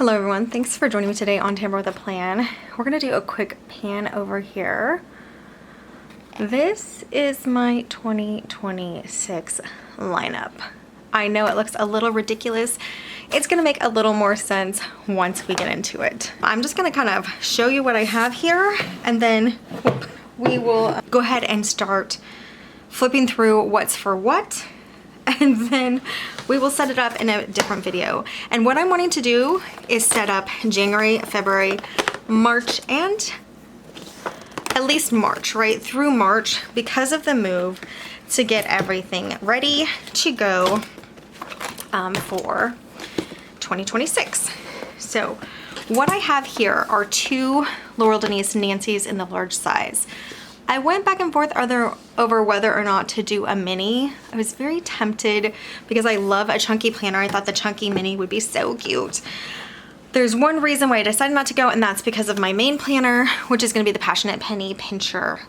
Hello everyone, thanks for joining me today on Tamara with a Plan. We're gonna do a quick pan over here. This is my 2026 lineup. I know it looks a little ridiculous. It's gonna make a little more sense once we get into it. I'm just gonna kind of show you what I have here, and then we will go ahead and start flipping through what's for what, and then we will set it up in a different video. And what I'm wanting to do is set up January, February, March, and at least March, right through March, because of the move, to get everything ready to go for 2026. So what I have here are two Laurel Denise Nancy's in the large size. I went back and forth over whether or not to do a mini. I was very tempted because I love a chunky planner. I thought the chunky mini would be so cute. There's one reason why I decided not to go, and that's because of my main planner, which is going to be the Passionate Penny Pincher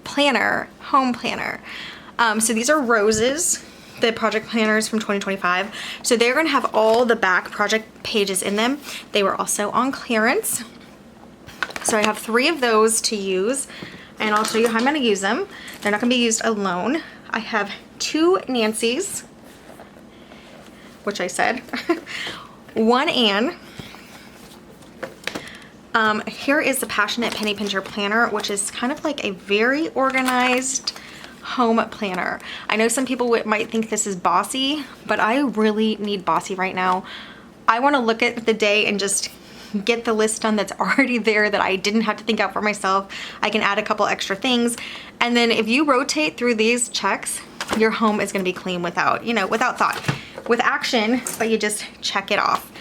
Planner, Home Planner. So these are roses, the project planners from 2025. So they're going to have all the back project pages in them. They were also on clearance. So I have 3 of those to use, and I'll show you how I'm going to use them. They're not going to be used alone. I have 2 Nancy's, which I said, 1 Anne. Here is the Passionate Penny Pincher Planner, which is kind of like a very organized home planner. I know some people might think this is bossy, but I really need bossy right now. I want to look at the day and just get the list done that's already there that I didn't have to think out for myself. I can add a couple extra things, and then if you rotate through these checks, your home is going to be clean without thought, with action, but you just check it off.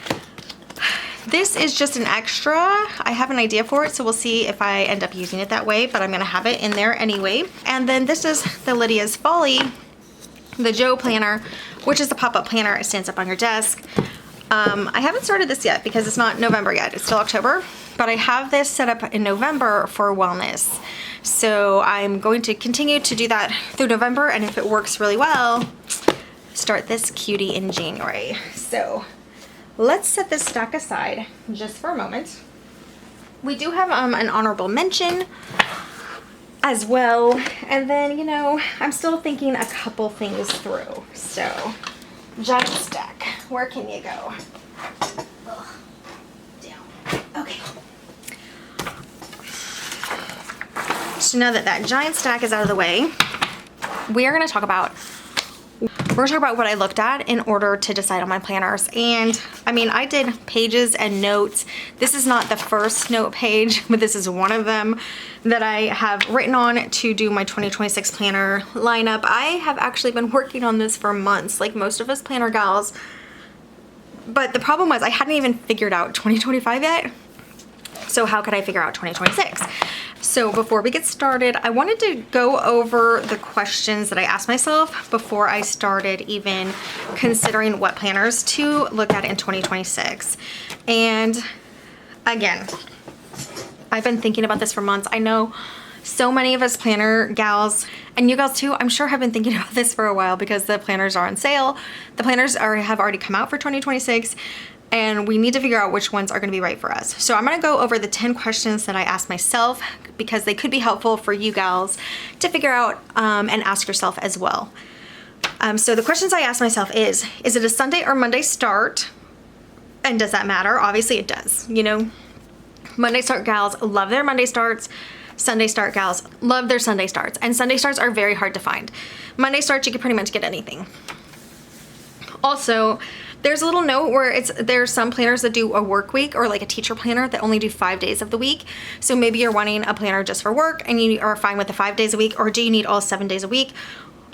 This is just an extra. I have an idea for it, so we'll see if I end up using it that way, but I'm going to have it in there anyway. And then this is the Lydia's Folly, the Joe planner, which is the pop-up planner. It stands up on your desk. I haven't started this yet because it's not November yet, it's still October, but I have this set up in November for wellness. So I'm going to continue to do that through November, and if it works really well, start this cutie in January. So let's set this stack aside just for a moment. We do have an honorable mention as well, and then, I'm still thinking a couple things through. So giant stack, where can you go? Ugh. Down. Okay. So now that that giant stack is out of the way, we're going to talk about what I looked at in order to decide on my planners. And I mean, I did pages and notes. This is not the first note page, but this is one of them that I have written on to do my 2026 planner lineup. I have actually been working on this for months, like most of us planner gals. But the problem was I hadn't even figured out 2025 yet. So how could I figure out 2026? So before we get started, I wanted to go over the questions that I asked myself before I started even considering what planners to look at in 2026. And again, I've been thinking about this for months. I know so many of us planner gals, and you gals too, I'm sure have been thinking about this for a while because the planners are on sale. The planners have already come out for 2026. And we need to figure out which ones are going to be right for us. So I'm going to go over the 10 questions that I asked myself because they could be helpful for you gals to figure out and ask yourself as well. So the questions I asked myself is it a Sunday or Monday start? And does that matter? Obviously it does. Monday start gals love their Monday starts. Sunday start gals love their Sunday starts. And Sunday starts are very hard to find. Monday starts, you can pretty much get anything. Also, there's a little note where there's some planners that do a work week or like a teacher planner that only do 5 days of the week. So maybe you're wanting a planner just for work and you are fine with the 5 days a week, or do you need all 7 days a week?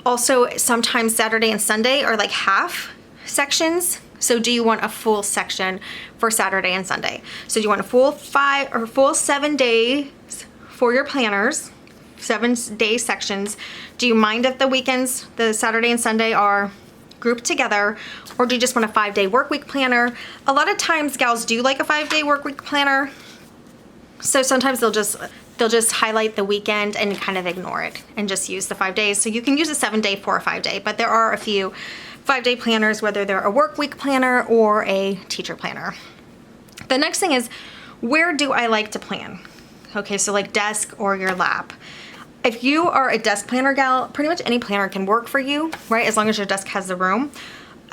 Also, sometimes Saturday and Sunday are like half sections. So do you want a full section for Saturday and Sunday? So do you want a full 7 days for your planners, 7-day sections? Do you mind if the weekends, the Saturday and Sunday, are grouped together, or do you just want a 5-day work week planner? A lot of times gals do like a 5-day work week planner, so sometimes they'll just highlight the weekend and kind of ignore it and just use the 5 days. So you can use a 7-day for a 5-day, but there are a few 5-day planners, whether they're a work week planner or a teacher planner. The next thing is, where do I like to plan? Okay, so like desk or your lap. If you are a desk planner gal, pretty much any planner can work for you, right? As long as your desk has the room.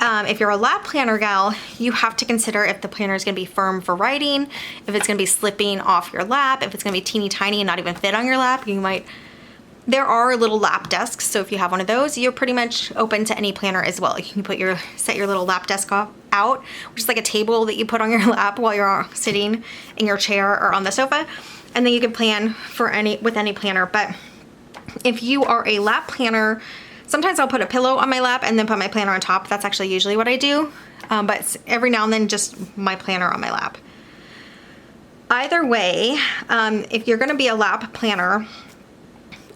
If you're a lap planner gal, you have to consider if the planner is gonna be firm for writing, if it's gonna be slipping off your lap, if it's gonna be teeny tiny and not even fit on your lap. There are little lap desks, so if you have one of those, you're pretty much open to any planner as well. You can set your little lap desk out, which is like a table that you put on your lap while you're sitting in your chair or on the sofa, and then you can plan with any planner. But if you are a lap planner, sometimes I'll put a pillow on my lap and then put my planner on top. That's actually usually what I do, but every now and then just my planner on my lap. Either way, if you're gonna be a lap planner,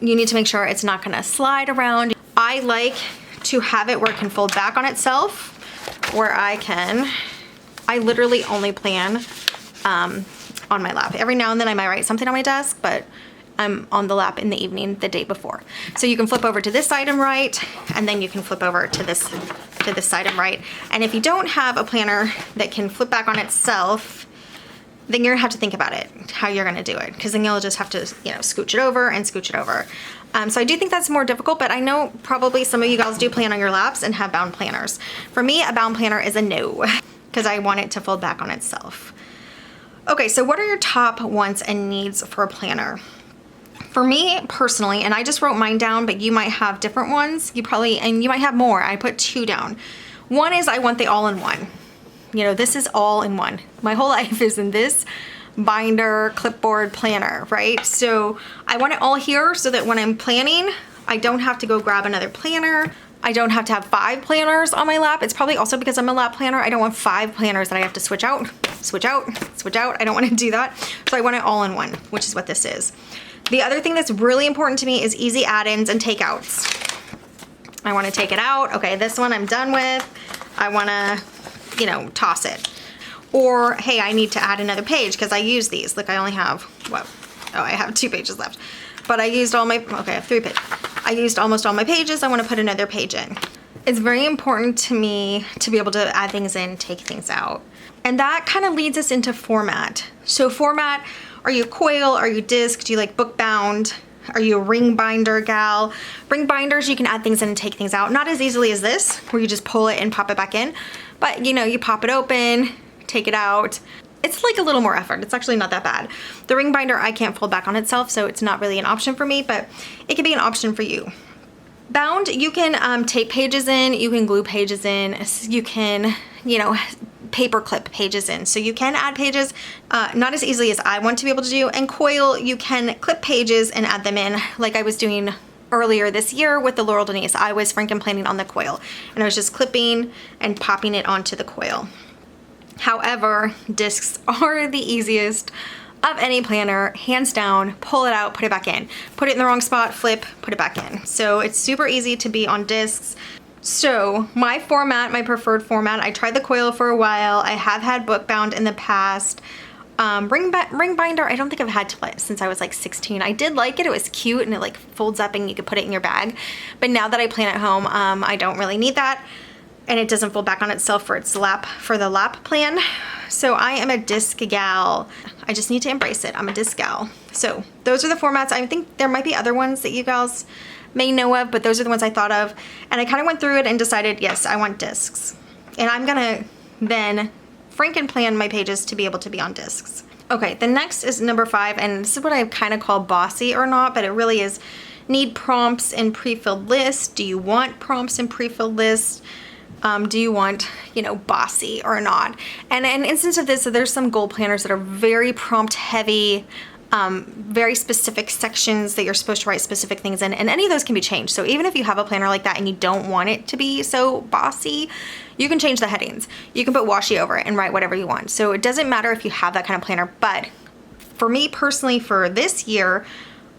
you need to make sure it's not gonna slide around. I like to have it where it can fold back on itself, where I literally only plan on my lap. Every now and then I might write something on my desk, but I'm on the lap in the evening the day before. So you can flip over to this side and write, and then you can flip over to this side and write. And if you don't have a planner that can flip back on itself, then you're gonna have to think about it, how you're gonna do it, because then you'll just have to, scooch it over and scooch it over. So I do think that's more difficult, but I know probably some of you guys do plan on your laps and have bound planners. For me, a bound planner is a no, because I want it to fold back on itself. Okay, so what are your top wants and needs for a planner? For me personally, and I just wrote mine down, but you might have different ones. You might have more. I put 2 down. One is I want the all-in-one. This is all in one. My whole life is in this binder, clipboard, planner, right? So I want it all here so that when I'm planning, I don't have to go grab another planner. I don't have to have 5 planners on my lap. It's probably also because I'm a lap planner. I don't want 5 planners that I have to switch out, switch out, switch out. I don't want to do that. So I want it all in one, which is what this is. The other thing that's really important to me is easy add-ins and takeouts. I want to take it out. Okay, this one I'm done with. I want to toss it. Or, hey, I need to add another page because I use these. Look, I only have, I have 2 pages left. But I used all my, I have 3 pages. I used almost all my pages. I want to put another page in. It's very important to me to be able to add things in, take things out. And that kind of leads us into format. So format, are you coil? Are you disc? Do you like book bound? Are you a ring binder gal? Ring binders, you can add things in and take things out. Not as easily as this, where you just pull it and pop it back in. But you pop it open, take it out. It's like a little more effort. It's actually not that bad. The ring binder, I can't fold back on itself, so it's not really an option for me, but it could be an option for you. Bound, you can tape pages in, you can glue pages in, you can, paper clip pages in. So you can add pages, not as easily as I want to be able to do. And coil, you can clip pages and add them in like I was doing earlier this year with the Laurel Denise. I was franken planning on the coil and I was just clipping and popping it onto the coil. However, discs are the easiest of any planner, hands down. Pull it out, put it back in. Put it in the wrong spot, flip, put it back in. So it's super easy to be on discs. So my format, my preferred format, I tried the coil for a while. I have had book bound in the past. Ring binder, I don't think I've had to play since I was like 16. I did like it. It was cute and it like folds up and you could put it in your bag. But now that I plan at home, I don't really need that. And it doesn't fold back on itself for the lap plan. So I am a disc gal. I just need to embrace it. I'm a disc gal. So those are the formats. I think there might be other ones that you gals may know of, but those are the ones I thought of. And I kind of went through it and decided, yes, I want discs. And I'm gonna then franken plan my pages to be able to be on discs. Okay, the next is number 5, and this is what I kind of call bossy or not, but it really is need prompts and pre-filled lists. Do you want prompts and pre-filled lists? Do you want, bossy or not? And an instance of this, so there's some goal planners that are very prompt heavy, very specific sections that you're supposed to write specific things in, and any of those can be changed. So even if you have a planner like that and you don't want it to be so bossy, you can change the headings. You can put washi over it and write whatever you want. So it doesn't matter if you have that kind of planner, but for me personally, for this year,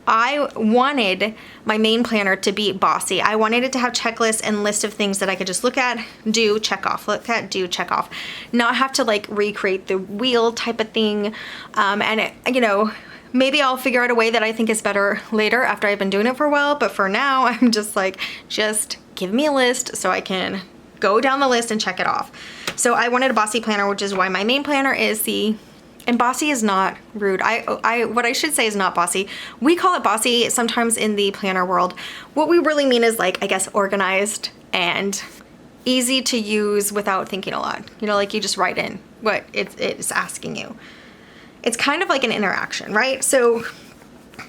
I wanted my main planner to be bossy. I wanted it to have checklists and list of things that I could just look at, do, check off, look at, do, check off. Not have to like recreate the wheel type of thing. And it, maybe I'll figure out a way that I think is better later after I've been doing it for a while. But for now, I'm just like, just give me a list so I can go down the list and check it off. So I wanted a bossy planner, which is why my main planner is the And bossy is not rude. What I should say is not bossy. We call it bossy sometimes in the planner world. What we really mean is like, I guess, organized and easy to use without thinking a lot. You know, like you just write in what it's asking you. It's kind of like an interaction, right? So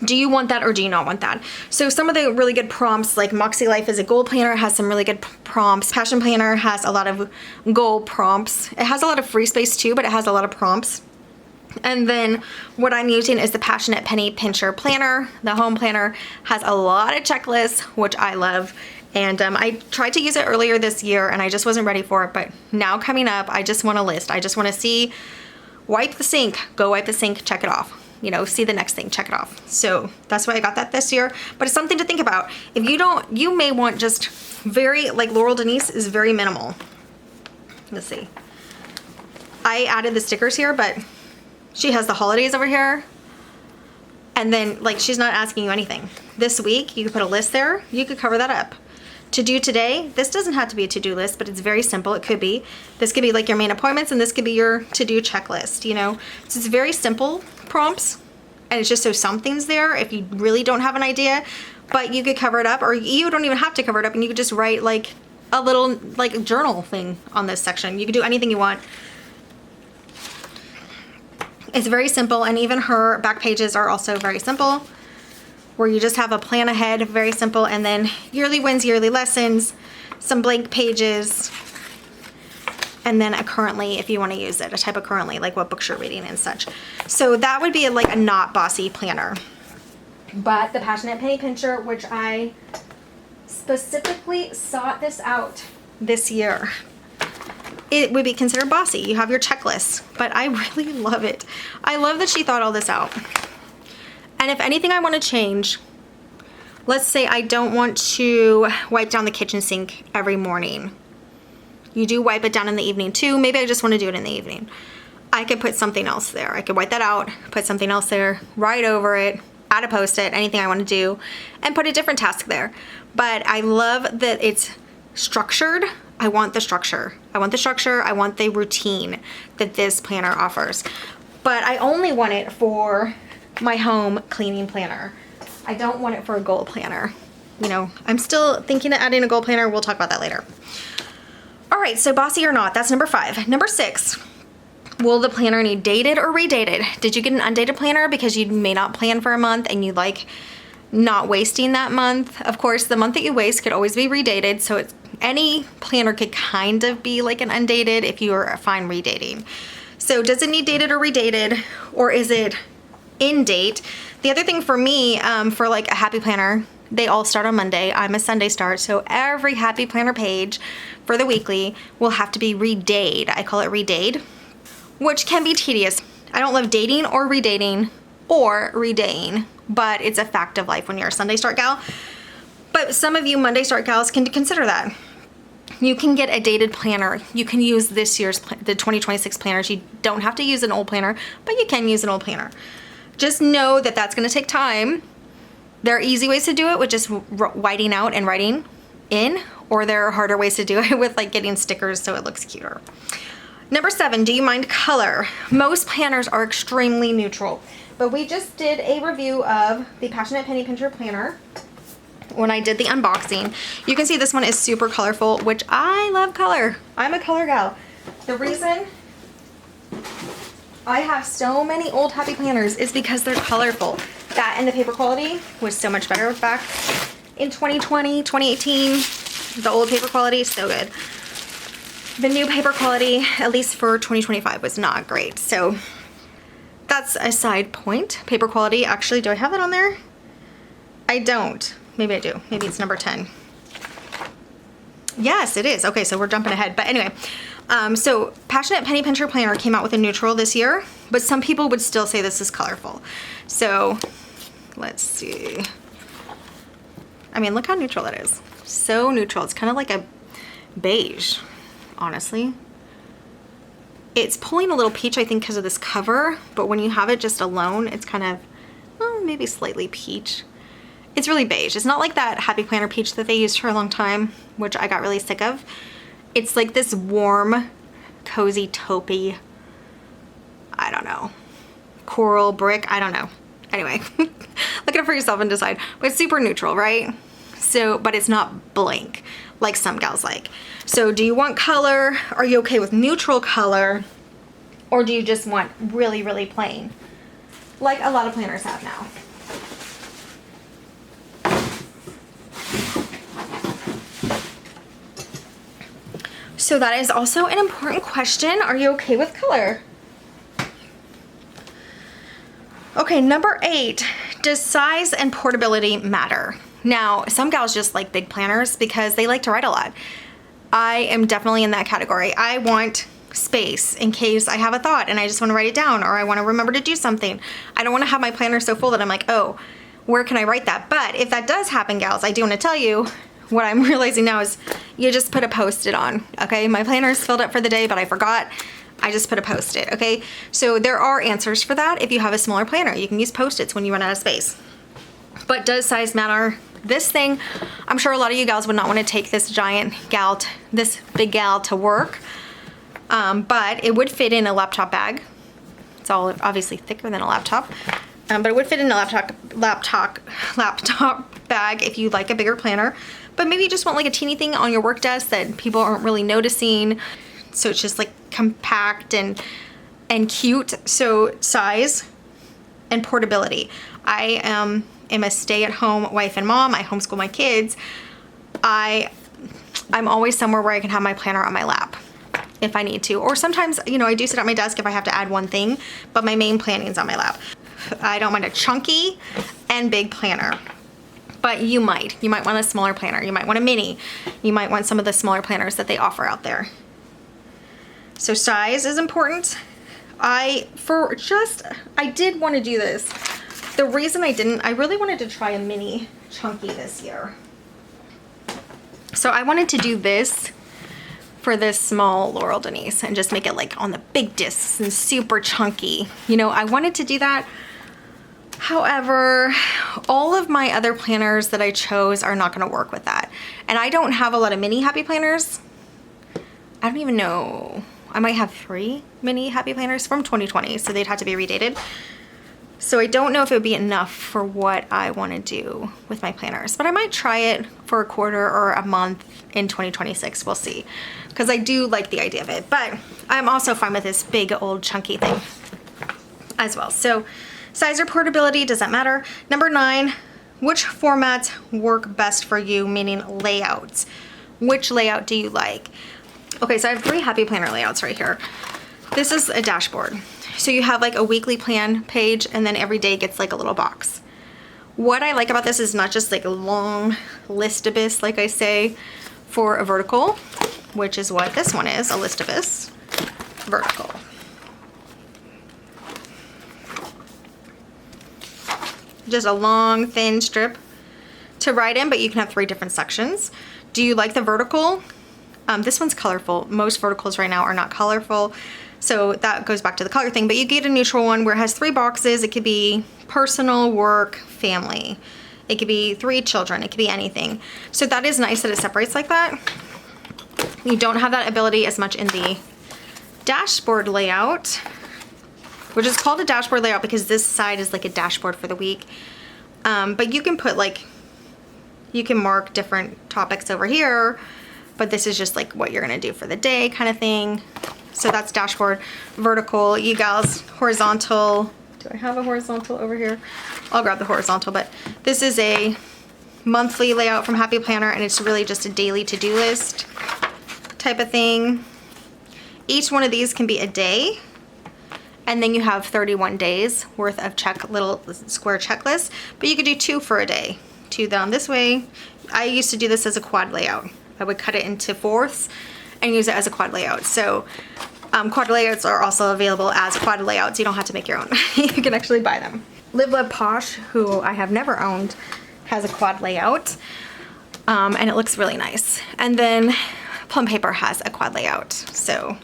do you want that or do you not want that? So some of the really good prompts, like Moxie Life is a goal planner, has some really good prompts. Passion Planner has a lot of goal prompts. It has a lot of free space too, but it has a lot of prompts. And then what I'm using is the Passionate Penny Pincher Planner. The home planner has a lot of checklists, which I love. And I tried to use it earlier this year and I just wasn't ready for it. But now coming up, I just want a list. I just want to see, wipe the sink, go wipe the sink, check it off. You know, see the next thing, check it off. So that's why I got that this year. But it's something to think about. If you don't, you may want just very, like Laurel Denise is very minimal. Let's see. I added the stickers here, but she has the holidays over here. And then like, she's not asking you anything. This week, you could put a list there. You could cover that up. To do today, this doesn't have to be a to-do list, but it's very simple. It could be. This could be like your main appointments and this could be your to-do checklist, you know? So it's very simple prompts and it's just so something's there if you really don't have an idea, but you could cover it up or you don't even have to cover it up and you could just write like a little like journal thing on this section. You could do anything you want. It's very simple, and even her back pages are also very simple, where you just have a plan ahead, very simple, and then yearly wins, yearly lessons, some blank pages, and then a currently if you want to use it, a type of currently, like what books you're reading and such. So that would be like a not bossy planner. But the Passionate Penny Pincher, which I specifically sought this out this year, it would be considered bossy. You have your checklist, but I really love it. I love that she thought all this out. And if anything I want to change, let's say I don't want to wipe down the kitchen sink every morning. You do wipe it down in the evening too. Maybe I just want to do it in the evening. I could put something else there. I could wipe that out, put something else there, write over it, add a post-it, anything I want to do, and put a different task there. But I love that it's structured. I want the structure. I want the structure. I want the routine that this planner offers. But I only want it for my home cleaning planner. I don't want it for a goal planner. You know, I'm still thinking of adding a goal planner. We'll talk about that later. All right, so bossy or not, that's number 5. Number 6, will the planner need dated or redated? Did you get an undated planner because you may not plan for a month and you like not wasting that month? Of course, the month that you waste could always be redated, so it's any planner could kind of be like an undated if you are fine redating. So does it need dated or redated, or is it in date? The other thing for me, for like a happy planner, they all start on Monday. I'm a Sunday start, so every happy planner page for the weekly will have to be redate. I call it redate, which can be tedious. I don't love dating or redating or redaying, but it's a fact of life when you're a Sunday start gal. But some of you Monday start gals can consider that. You can get a dated planner. You can use this year's, the 2026 planners. You don't have to use an old planner, but you can use an old planner. Just know that that's going to take time. There are easy ways to do it with just whiting out and writing in, or there are harder ways to do it with like getting stickers so it looks cuter. Number 7, do you mind color? Most planners are extremely neutral, but we just did a review of the Passionate Penny Pincher Planner when I did the unboxing. You can see this one is super colorful, which I love color. I'm a color gal. The reason I have so many old happy planners is because they're colorful. That and the paper quality was so much better back in 2020, 2018. The old paper quality is so good. The new paper quality, at least for 2025, was not great. So that's a side point. Paper quality, actually, do I have that on there? I don't. Maybe I do. Maybe it's number 10. Yes, it is. Okay, so we're jumping ahead. But anyway, so Passionate Penny Pincher Planner came out with a neutral this year, but some people would still say this is colorful. So let's see. I mean, look how neutral that is. So neutral. It's kind of like a beige, honestly. It's pulling a little peach, I think, because of this cover, but when you have it just alone, it's kind of, well, maybe slightly peach. It's really beige. It's not like that Happy Planner peach that they used for a long time, which I got really sick of. It's like this warm, cozy taupey, I don't know. coral, brick, I don't know. Anyway, look at it for yourself and decide. But it's super neutral, right? So, but it's not blank like some gals like. So do you want color? Are you okay with neutral color? Or do you just want really, really plain? Like a lot of planners have now. So that is also an important question. Are you okay with color? Okay, number 8, does size and portability matter? Now, some gals just like big planners because they like to write a lot. I am definitely in that category. I want space in case I have a thought and I just want to write it down, or I want to remember to do something. I don't want to have my planner so full that I'm like, oh, where can I write that? But if that does happen, gals, I do want to tell you, what I'm realizing now is you just put a Post-it on, okay? My planner is filled up for the day, but I forgot. I just put a Post-it, okay? So there are answers for that. If you have a smaller planner, you can use Post-its when you run out of space. But does size matter? This thing, I'm sure a lot of you gals would not want to take this this big gal to work, but it would fit in a laptop bag. It's all obviously thicker than a laptop, but it would fit in a laptop bag if you like a bigger planner. But maybe you just want like a teeny thing on your work desk that people aren't really noticing. So it's just like compact and cute. So size and portability. I am a stay-at-home wife and mom. I homeschool my kids. I'm always somewhere where I can have my planner on my lap if I need to. Or sometimes, you know, I do sit at my desk if I have to add one thing, but my main planning is on my lap. I don't mind a chunky and big planner. But you might want a smaller planner. You might want a mini. You might want some of the smaller planners that they offer out there. So size is important. I did want to do this. The reason I really wanted to try a mini chunky this year. So I wanted to do this for this small Laurel Denise and just make it like on the big discs and super chunky. You know, I wanted to do that. However, all of my other planners that I chose are not going to work with that. And I don't have a lot of mini happy planners. I don't even know. I might have 3 mini happy planners from 2020, so they'd have to be redated. So I don't know if it would be enough for what I want to do with my planners, but I might try it for a quarter or a month in 2026. We'll see, because I do like the idea of it, but I'm also fine with this big old chunky thing as well. So size or portability, does that matter? Number 9, which formats work best for you, meaning layouts. Which layout do you like? Okay, so I have 3 happy planner layouts right here. This is a dashboard. So you have like a weekly plan page, and then every day gets like a little box. What I like about this is not just like a long listibus, like I say, for a vertical, which is what this one is, a listibus vertical. Just a long, thin strip to write in, but you can have 3 different sections. Do you like the vertical? This one's colorful. Most verticals right now are not colorful, so that goes back to the color thing, but you get a neutral one where it has 3 boxes. It could be personal, work, family. It could be 3 children. It could be anything. So that is nice that it separates like that. You don't have that ability as much in the dashboard layout, which is called a dashboard layout because this side is like a dashboard for the week. But you can put like, you can mark different topics over here, but this is just like what you're gonna do for the day kind of thing. So that's dashboard. Vertical, you gals, horizontal. Do I have a horizontal over here? I'll grab the horizontal, but this is a monthly layout from Happy Planner, and it's really just a daily to-do list type of thing. Each one of these can be a day, and then you have 31 days worth of little square checklists, but you could do 2 for a day. 2 down this way. I used to do this as a quad layout. I would cut it into 4ths and use it as a quad layout. So quad layouts are also available as quad layouts. You don't have to make your own. You can actually buy them. Live Love Posh, who I have never owned, has a quad layout, and it looks really nice. And then Plum Paper has a quad layout. So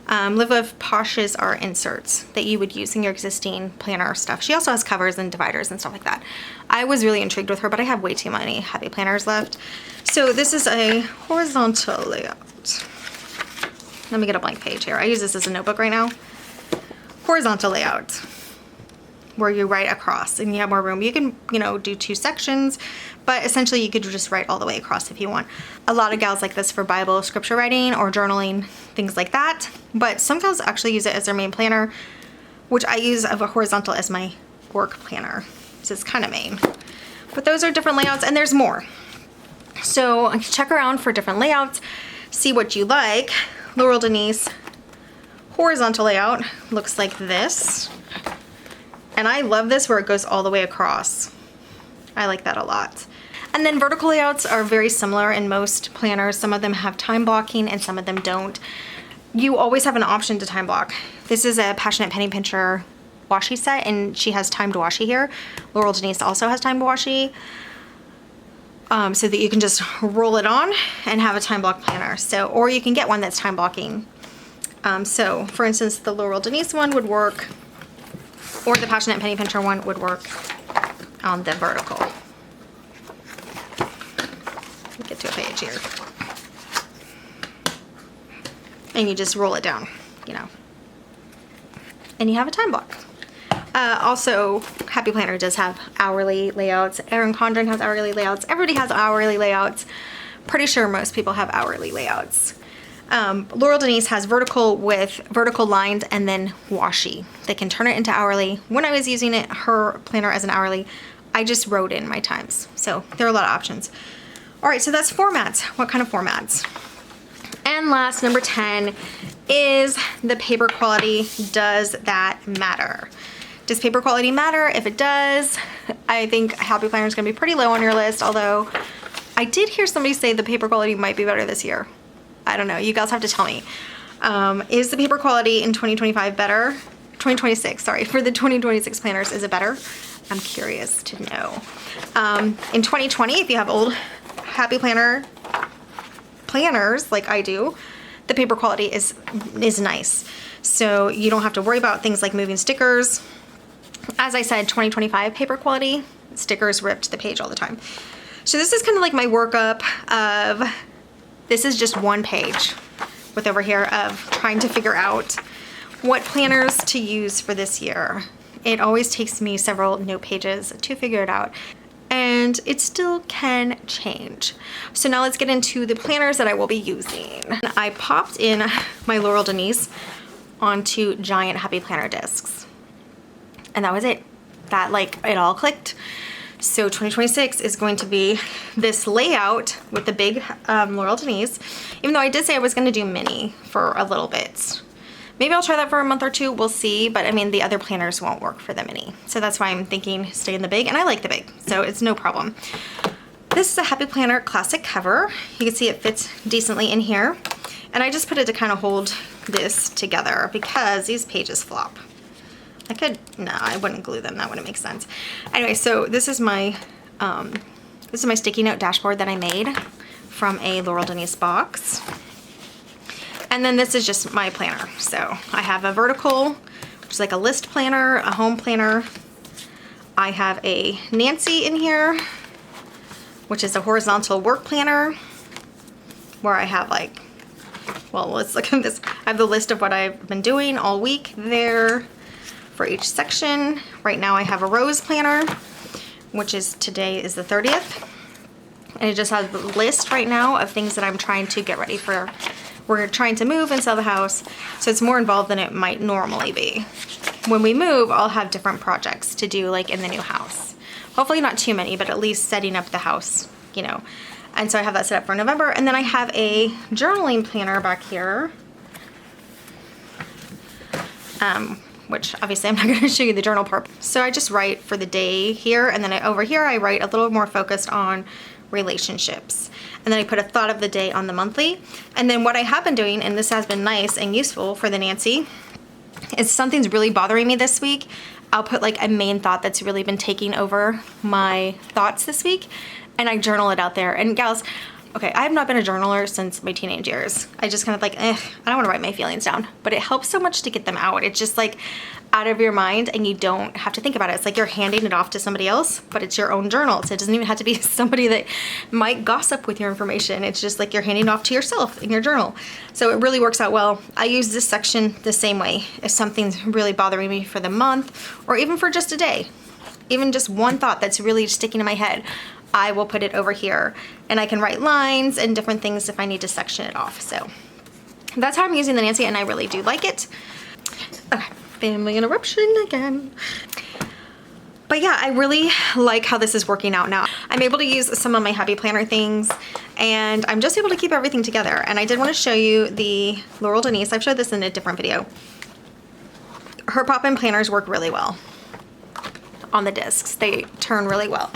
Live Love Posh's are inserts that you would use in your existing planner stuff. She also has covers and dividers and stuff like that. I was really intrigued with her, but I have way too many Happy Planners left. So this is a horizontal layout. Let me get a blank page here. I use this as a notebook right now. Horizontal layout. where you write across and you have more room. You can, you know, do 2 sections, but essentially you could just write all the way across if you want. A lot of gals like this for Bible scripture writing or journaling, things like that. But some gals actually use it as their main planner, which I use of a horizontal as my work planner. So it's kind of main. But those are different layouts, and there's more. So check around for different layouts, see what you like. Laurel Denise horizontal layout looks like this. And I love this where it goes all the way across. I like that a lot. And then vertical layouts are very similar in most planners. Some of them have time blocking and some of them don't. You always have an option to time block. This is a Passionate Penny Pincher washi set, and she has timed washi here. Laurel Denise also has timed washi, so that you can just roll it on and have a time block planner. So, or you can get one that's time blocking. So for instance, the Laurel Denise one would work, or the Passionate Penny Pincher one would work on the vertical. Let me get to a page here. And you just roll it down, you know, and you have a time block. Also, Happy Planner does have hourly layouts. Erin Condren has hourly layouts. Everybody has hourly layouts. Pretty sure most people have hourly layouts. Laurel Denise has vertical with vertical lines and then washi. They can turn it into hourly. When I was using her planner as an hourly, I just wrote in my times. So there are a lot of options. All right, so that's formats. What kind of formats? And last, number 10 is the paper quality. Does that matter? Does paper quality matter? If it does, I think Happy Planner is going to be pretty low on your list, although I did hear somebody say the paper quality might be better this year. I don't know. You guys have to tell me. Is the paper quality in 2025 better? 2026, sorry. For the 2026 planners, is it better? I'm curious to know. In 2020, if you have old Happy Planner planners like I do, the paper quality is nice. So you don't have to worry about things like moving stickers. As I said, 2025 paper quality, stickers ripped the page all the time. So this is kind of like my workup of, this is just one page with over here of trying to figure out what planners to use for this year. It always takes me several note pages to figure it out, and it still can change. So now let's get into the planners that I will be using. I popped in my Laurel Denise onto giant Happy Planner discs. And that was it. That, like, it all clicked. So 2026 is going to be this layout with the big Laurel Denise, even though I did say I was going to do mini for a little bit. Maybe I'll try that for a month or two, we'll see, but I mean the other planners won't work for the mini. So that's why I'm thinking stay in the big, and I like the big, so it's no problem. This is a Happy Planner classic cover. You can see it fits decently in here. And I just put it to kind of hold this together because these pages flop. No, I wouldn't glue them, that wouldn't make sense. Anyway, so this is my sticky note dashboard that I made from a Laurel Denise box. And then this is just my planner. So I have a vertical, which is like a list planner, a home planner. I have a Nancy in here, which is a horizontal work planner, where I have like, well, let's look at this. I have the list of what I've been doing all week there for each section. Right now I have a rose planner, which is today is the 30th. And it just has the list right now of things that I'm trying to get ready for. We're trying to move and sell the house, so it's more involved than it might normally be. When we move, I'll have different projects to do, like in the new house. Hopefully not too many, but at least setting up the house, you know. And so I have that set up for November. And then I have a journaling planner back here, which obviously I'm not going to show you the journal part. So I just write for the day here, and then over here I write a little more focused on relationships. And then I put a thought of the day on the monthly. And then what I have been doing, and this has been nice and useful for the Nancy, is something's really bothering me this week, I'll put like a main thought that's really been taking over my thoughts this week, and I journal it out there. And gals, Okay, I have not been a journaler since my teenage years. I just kind of like, I don't want to write my feelings down, but it helps so much to get them out. It's just like out of your mind and you don't have to think about it. It's like you're handing it off to somebody else, but it's your own journal. So it doesn't even have to be somebody that might gossip with your information. It's just like you're handing it off to yourself in your journal. So it really works out well. I use this section the same way. If something's really bothering me for the month or even for just a day, even just one thought that's really sticking in my head, I will put it over here and I can write lines and different things if I need to section it off. So that's how I'm using the Nancy and I really do like it. Okay, family interruption again. But yeah, I really like how this is working out now. I'm able to use some of my Happy Planner things and I'm just able to keep everything together. And I did want to show you the Laurel Denise. I've showed this in a different video. Her pop-in planners work really well on the discs. They turn really well.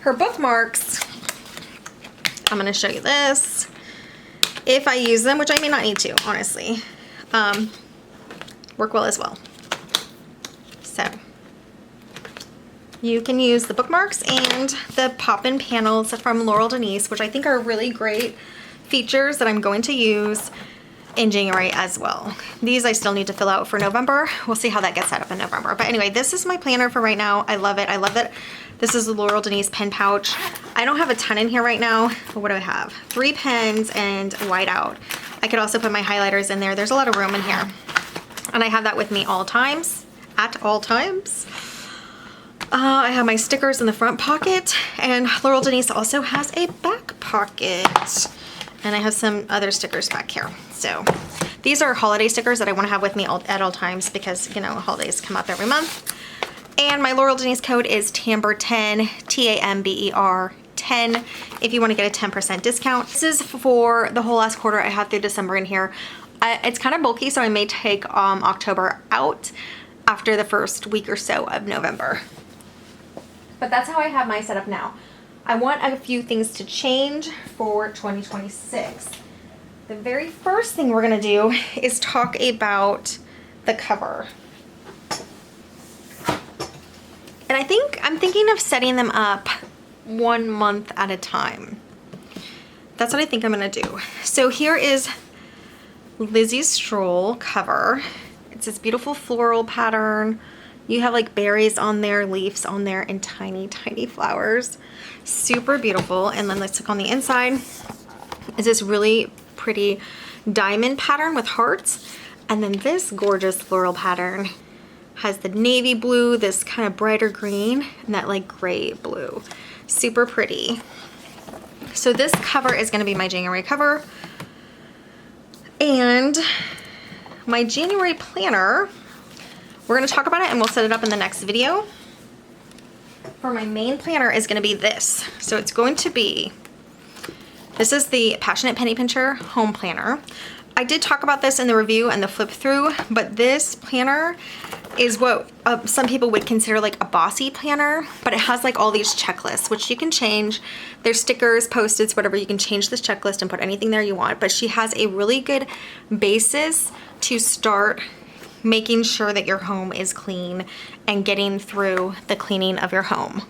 Her bookmarks, I'm going to show you this. If I use them, which I may not need to, honestly, work well as well. So you can use the bookmarks and the pop-in panels from Laurel Denise, which I think are really great features that I'm going to use in January as well. These I still need to fill out for November. We'll see how that gets set up in November. But anyway, this is my planner for right now. I love it. I love that this is the Laurel Denise pen pouch. I don't have a ton in here right now, but what do I have? 3 pens and whiteout. I could also put my highlighters in there. There's a lot of room in here. And I have that with me all times, at all times. I have my stickers in the front pocket, and Laurel Denise also has a back pocket. And I have some other stickers back here. So these are holiday stickers that I want to have with me at all times because, you know, holidays come up every month. And my Laurel Denise code is TAMBER10, T-A-M-B-E-R 10, if you want to get a 10% discount. This is for the whole last quarter. I have through December in here. It's kind of bulky, so I may take October out after the first week or so of November. But that's how I have my setup now. I want a few things to change for 2026. The very first thing we're gonna do is talk about the cover. And I'm thinking of setting them up 1 month at a time. That's what I think I'm gonna do. So here is Lizzie's Stroll cover. It's this beautiful floral pattern. You have like berries on there, leaves on there, and tiny, tiny flowers. Super beautiful. And then let's look on the inside. Is this really pretty diamond pattern with hearts. And then this gorgeous floral pattern has the navy blue, this kind of brighter green, and that like gray blue. Super pretty. So this cover is going to be my January cover. And my January planner, we're going to talk about it and we'll set it up in the next video. For my main planner is going to be this. So it's going to be, this is the Passionate Penny Pincher Home Planner. I did talk about this in the review and the flip through, but this planner is what some people would consider like a bossy planner, but it has like all these checklists, which you can change. There's stickers, post-its, whatever. You can change this checklist and put anything there you want, but she has a really good basis to start making sure that your home is clean and getting through the cleaning of your home.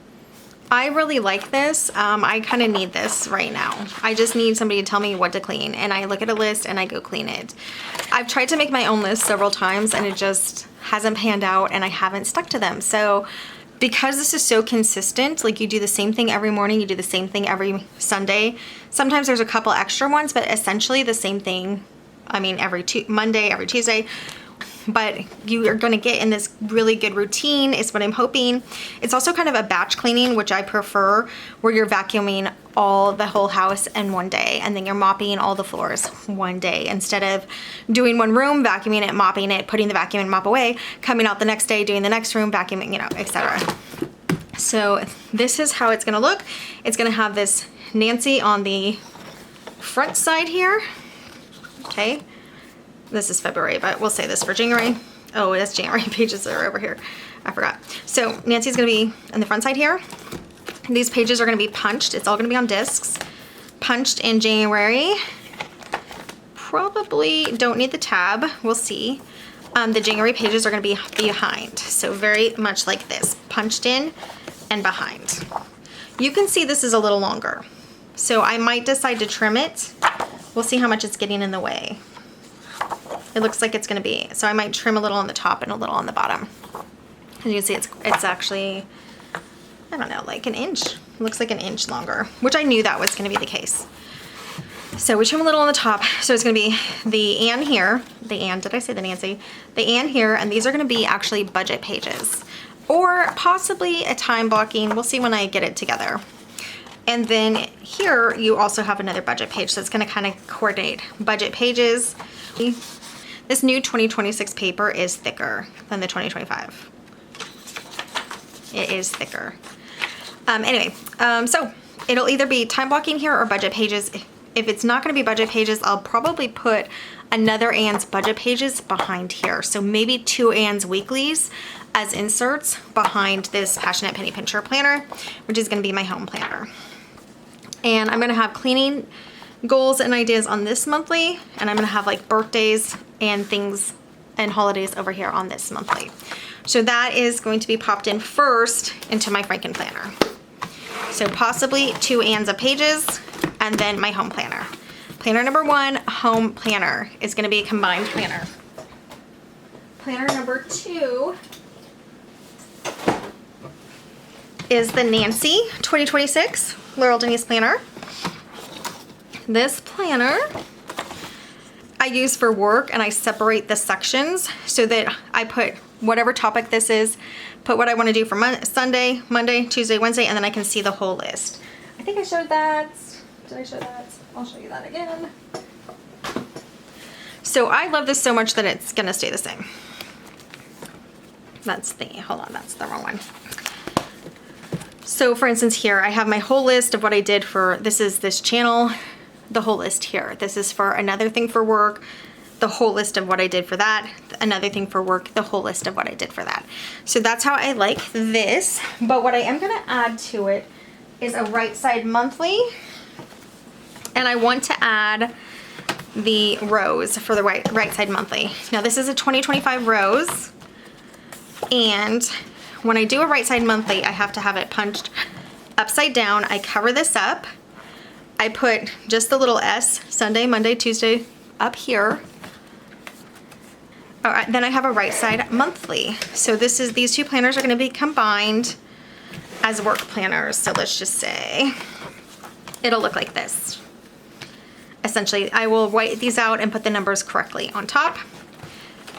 I really like this. I kind of need this right now. I just need somebody to tell me what to clean, and I look at a list and I go clean it. I've tried to make my own list several times and it just hasn't panned out and I haven't stuck to them. So because this is so consistent, like you do the same thing every morning, you do the same thing every Sunday. Sometimes there's a couple extra ones, but essentially the same thing. I mean, every Monday, every Tuesday. But you are going to get in this really good routine is what I'm hoping. It's also kind of a batch cleaning, which I prefer, where you're vacuuming the whole house in one day and then you're mopping all the floors one day instead of doing one room, vacuuming it, mopping it, putting the vacuum and mop away, coming out the next day, doing the next room, vacuuming, you know, etc. So this is how it's going to look. It's going to have this Nancy on the front side here. Okay. This is February, but we'll say this for January. Oh, that's January. Pages are over here. I forgot. So Nancy's going to be on the front side here. These pages are going to be punched. It's all going to be on discs. Punched in January. Probably don't need the tab. We'll see. The January pages are going to be behind. So very much like this. Punched in and behind. You can see this is a little longer. So I might decide to trim it. We'll see how much it's getting in the way. It looks like it's gonna be. So I might trim a little on the top and a little on the bottom. As you can see, it's actually, I don't know, like an inch. It looks like an inch longer, which I knew that was gonna be the case. So we trim a little on the top. So it's gonna be the Anne here, the Anne, did I say the Nancy? The Anne here, and these are gonna be actually budget pages, or possibly a time blocking. We'll see when I get it together. And then here you also have another budget page, so it's gonna kind of coordinate budget pages. This new 2026 paper is thicker than the 2025. It is thicker. So it'll either be time blocking here or budget pages. If it's not gonna be budget pages, I'll probably put another Anne's budget pages behind here. So maybe 2 Anne's weeklies as inserts behind this Passionate Penny Pincher planner, which is gonna be my home planner. And I'm gonna have cleaning goals and ideas on this monthly, and I'm gonna have like birthdays and things and holidays over here on this monthly. So that is going to be popped in first into my Franken planner. So possibly 2 Anne's of pages, and then my home planner. Planner number 1, home planner, is gonna be a combined planner. Planner number 2 is the Nancy 2026 Laurel Denise planner. This planner I use for work, and I separate the sections so that I put whatever topic this is, put what I want to do for Sunday, Monday, Tuesday, Wednesday, and then I can see the whole list. I think I showed that. Did I show that? I'll show you that again. So I love this so much that it's gonna stay the same. That's the, hold on, that's the wrong one. So for instance here, I have my whole list of what I did for, this is this channel, the whole list here. This is for another thing for work, the whole list of what I did for that, another thing for work, the whole list of what I did for that. So that's how I like this, but what I am gonna add to it is a right side monthly, and I want to add the rows for the right side monthly. Now this is a 2025 rows, and when I do a right side monthly, I have to have it punched upside down. I cover this up. I put just the little S, Sunday, Monday, Tuesday, up here. All right, then I have a right side monthly. So these 2 planners are gonna be combined as work planners. So let's just say it'll look like this. Essentially, I will write these out and put the numbers correctly on top.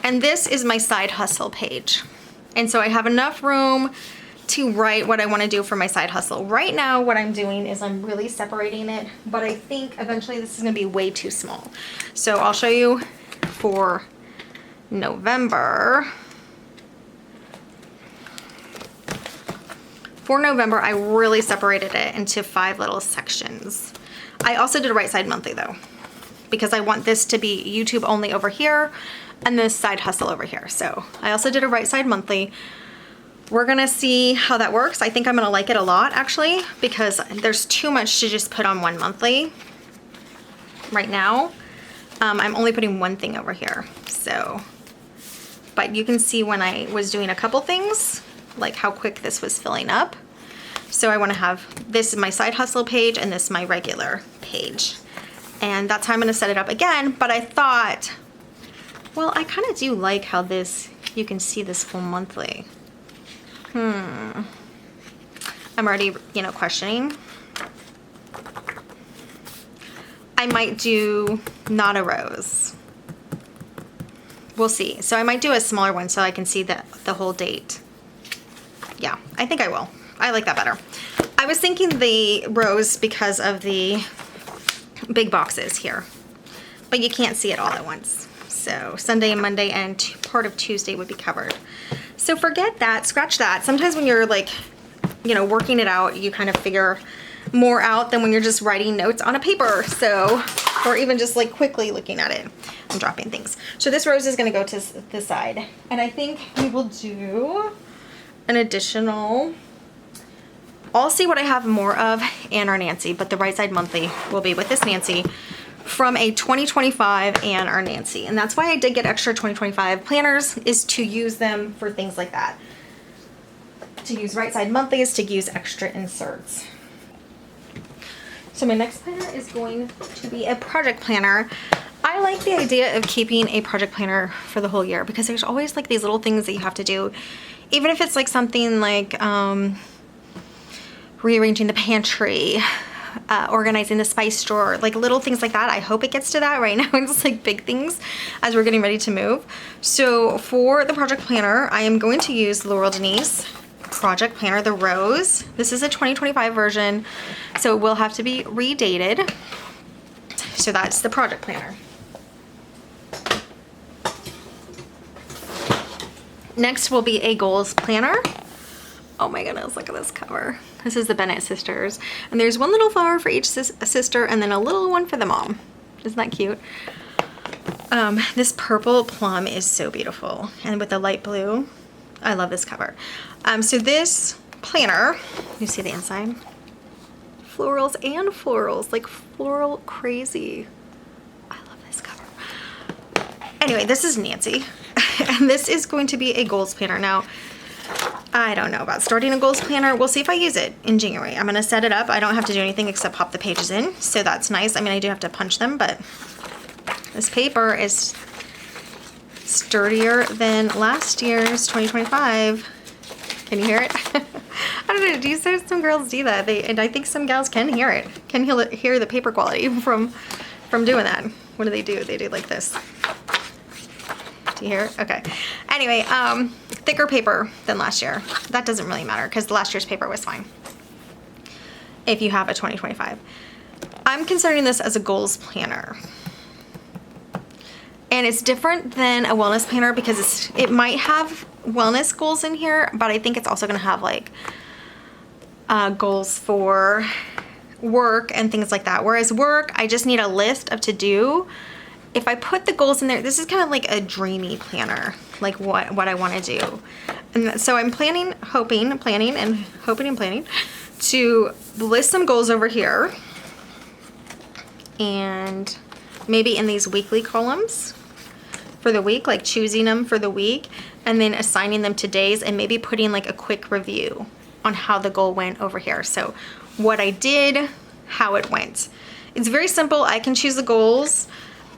And this is my side hustle page. And so I have enough room to write what I want to do for my side hustle. Right now, what I'm doing is I'm really separating it, but I think eventually this is going to be way too small. So I'll show you for November. For November, I really separated it into 5 little sections. I also did a right side monthly though, because I want this to be YouTube only over here and this side hustle over here. So I also did a right side monthly. We're gonna see how that works. I think I'm gonna like it a lot actually, because there's too much to just put on one monthly right now. I'm only putting one thing over here. So, but you can see when I was doing a couple things, like how quick this was filling up. So I wanna have, this is my side hustle page and this is my regular page. And that's how I'm gonna set it up again. But I thought, well, I kinda do like how this, you can see this full monthly. I'm already, questioning. I might do not a rose. We'll see. So I might do a smaller one so I can see the whole date. Yeah, I think I will. I like that better. I was thinking the rose because of the big boxes here, but you can't see it all at once. So Sunday and Monday and part of Tuesday would be covered. So forget that, scratch that. Sometimes when you're like, working it out, you kind of figure more out than when you're just writing notes on a paper. So, or even just like quickly looking at it. I'm dropping things. So this rose is gonna go to the side. And I think we will do an additional, I'll see what I have more of Anne or Nancy, but the right side monthly will be with this Nancy from a 2025 Anne or Nancy. And that's why I did get extra 2025 planners, is to use them for things like that. To use right side monthlies, to use extra inserts. So my next planner is going to be a project planner. I like the idea of keeping a project planner for the whole year because there's always like these little things that you have to do. Even if it's like something like rearranging the pantry, organizing the spice drawer, like little things like that. I hope it gets to that. Right now it's like big things as we're getting ready to move. So for the project planner, I am going to use Laurel Denise project planner, the Rose. This is a 2025 version, so it will have to be redated. So that's the project planner. Next will be a goals planner. Oh my goodness, look at this cover. This is the Bennett sisters. And there's one little flower for each sister and then a little one for the mom. Isn't that cute? This purple plum is so beautiful. And with the light blue, I love this cover. So this planner, you see the inside? Florals and florals, like floral crazy. I love this cover. Anyway, this is Nancy. And this is going to be a goals planner. Now, I don't know about starting a goals planner. We'll see if I use it in January. I'm gonna set it up. I don't have to do anything except pop the pages in, so that's nice. I mean, I do have to punch them, but this paper is sturdier than last year's 2025. Can you hear it? I don't know, do you say some girls do that? And I think some gals can hear it. Can hear the paper quality from doing that. What do? They do like this. Do you hear it? Okay. Anyway, thicker paper than last year. That doesn't really matter because last year's paper was fine. If you have a 2025. I'm considering this as a goals planner. And it's different than a wellness planner because it might have wellness goals in here, but I think it's also going to have like goals for work and things like that. Whereas work, I just need a list of to do. If I put the goals in there, this is kind of like a dreamy planner, like what I want to do. And so I'm planning to list some goals over here and maybe in these weekly columns for the week, like choosing them for the week and then assigning them to days and maybe putting like a quick review on how the goal went over here. So what I did, how it went. It's very simple. I can choose the goals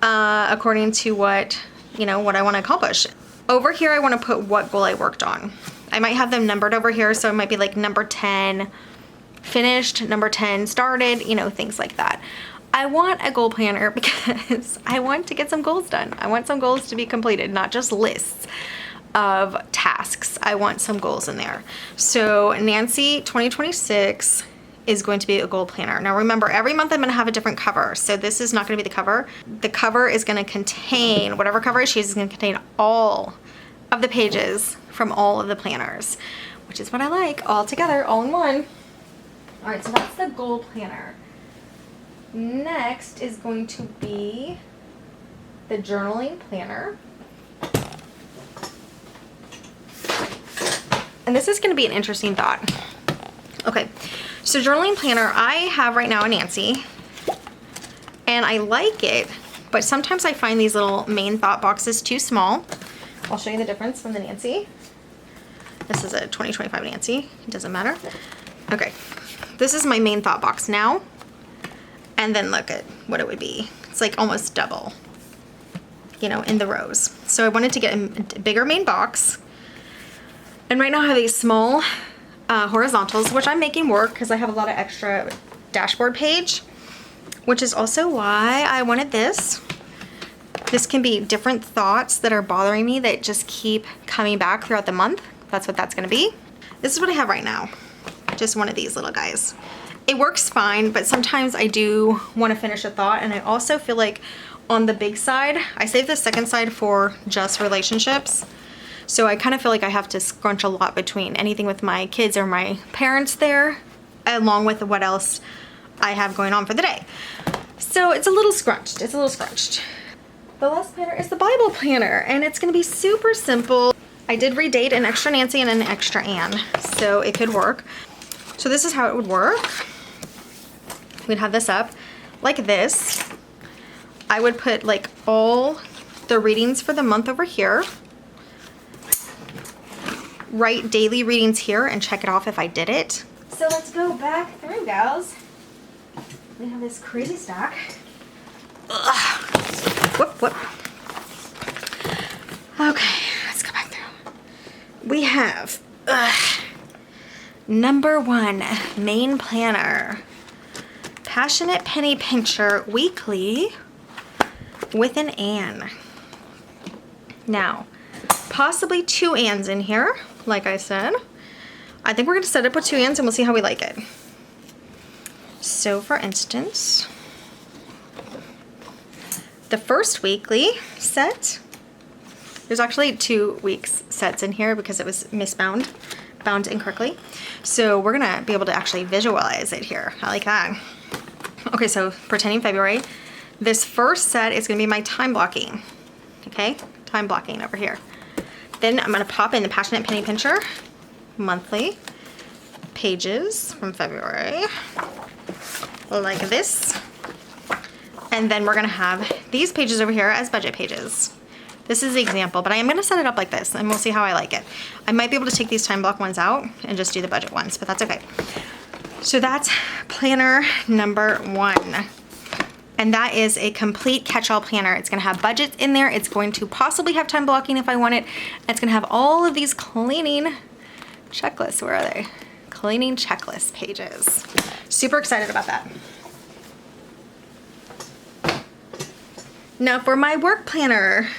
according to what I want to accomplish. Over here, I want to put what goal I worked on. I might have them numbered over here, so it might be like number 10 finished, number 10 started, things like that. I want a goal planner because I want to get some goals done. I want some goals to be completed, not just lists of tasks. I want some goals in there. So Nancy 2026 is going to be a goal planner. Now remember, every month I'm going to have a different cover. So this is not going to be the cover. The cover is going to contain, whatever cover I choose is going to contain all of the pages from all of the planners, which is what I like, all together, all in one. All right, so that's the goal planner. Next is going to be the journaling planner. And this is going to be an interesting thought. Okay, so journaling planner, I have right now a Nancy, and I like it, but sometimes I find these little main thought boxes too small. I'll show you the difference from the Nancy. This is a 2025 Nancy, it doesn't matter. Okay, this is my main thought box now, and then look at what it would be. It's like almost double, in the rows. So I wanted to get a bigger main box, and right now I have these small horizontals, which I'm making work because I have a lot of extra dashboard page, which is also why I wanted this. This can be different thoughts that are bothering me that just keep coming back throughout the month. That's what that's going to be. This is what I have right now. Just one of these little guys. It works fine, but sometimes I do want to finish a thought, and I also feel like on the big side, I save the second side for just relationships. So I kind of feel like I have to scrunch a lot between anything with my kids or my parents there, along with what else I have going on for the day. So it's a little scrunched. The last planner is the Bible planner, and it's going to be super simple. I did redate an extra Nancy and an extra Anne, so it could work. So this is how it would work. We'd have this up like this. I would put like all the readings for the month over here. Write daily readings here and check it off if I did it. So let's go back through, gals. We have this crazy stack. Ugh. Whoop, whoop. Okay, let's go back through. We have number 1 main planner. Passionate Penny Pincher Weekly with an Ann. Now, possibly 2 Anns in here, like I said. I think we're going to set up with 2 Anns and we'll see how we like it. So for instance, the first weekly set, there's actually 2 weeks sets in here because it was bound incorrectly. So we're gonna be able to actually visualize it here. I like that. Okay, so pretending February. This first set is gonna be my time blocking. Okay, time blocking over here. Then I'm gonna pop in the Passionate Penny Pincher monthly pages from February, like this. And then we're gonna have these pages over here as budget pages. This is the example, but I am gonna set it up like this and we'll see how I like it. I might be able to take these time block ones out and just do the budget ones, but that's okay. So that's planner number 1. And that is a complete catch-all planner. It's gonna have budgets in there. It's going to possibly have time blocking if I want it. And it's gonna have all of these cleaning checklists. Where are they? Cleaning checklist pages. Super excited about that. Now for my work planner.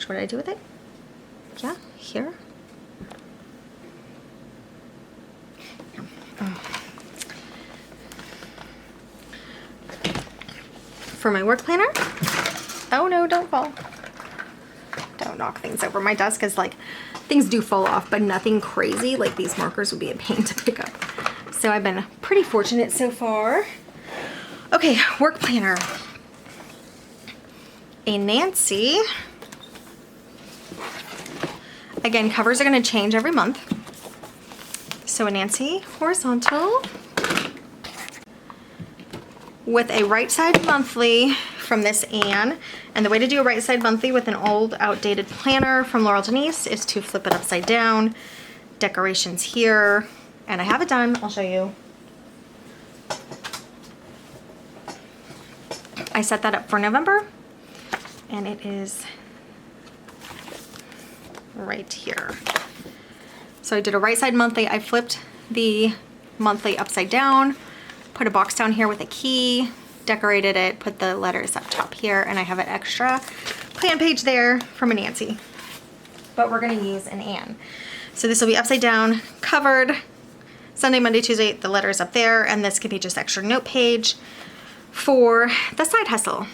What did I do with it? Yeah, here. For my work planner. Oh no, don't fall. Don't knock things over. My desk is like, things do fall off, but nothing crazy. Like these markers would be a pain to pick up. So I've been pretty fortunate so far. Okay, work planner. A Nancy. Again, covers are going to change every month. So a Nancy horizontal with a right side monthly from this Ann. And the way to do a right side monthly with an old outdated planner from Laurel Denise is to flip it upside down. Decorations here. And I have it done. I'll show you. I set that up for November. And it is right here. So I did a right side monthly. I flipped the monthly upside down, put a box down here with a key, decorated it, put the letters up top here, and I have an extra plan page there from a Nancy. But we're gonna use an Ann. So this will be upside down, covered, Sunday, Monday, Tuesday, the letters up there, and this could be just extra note page for the side hustle.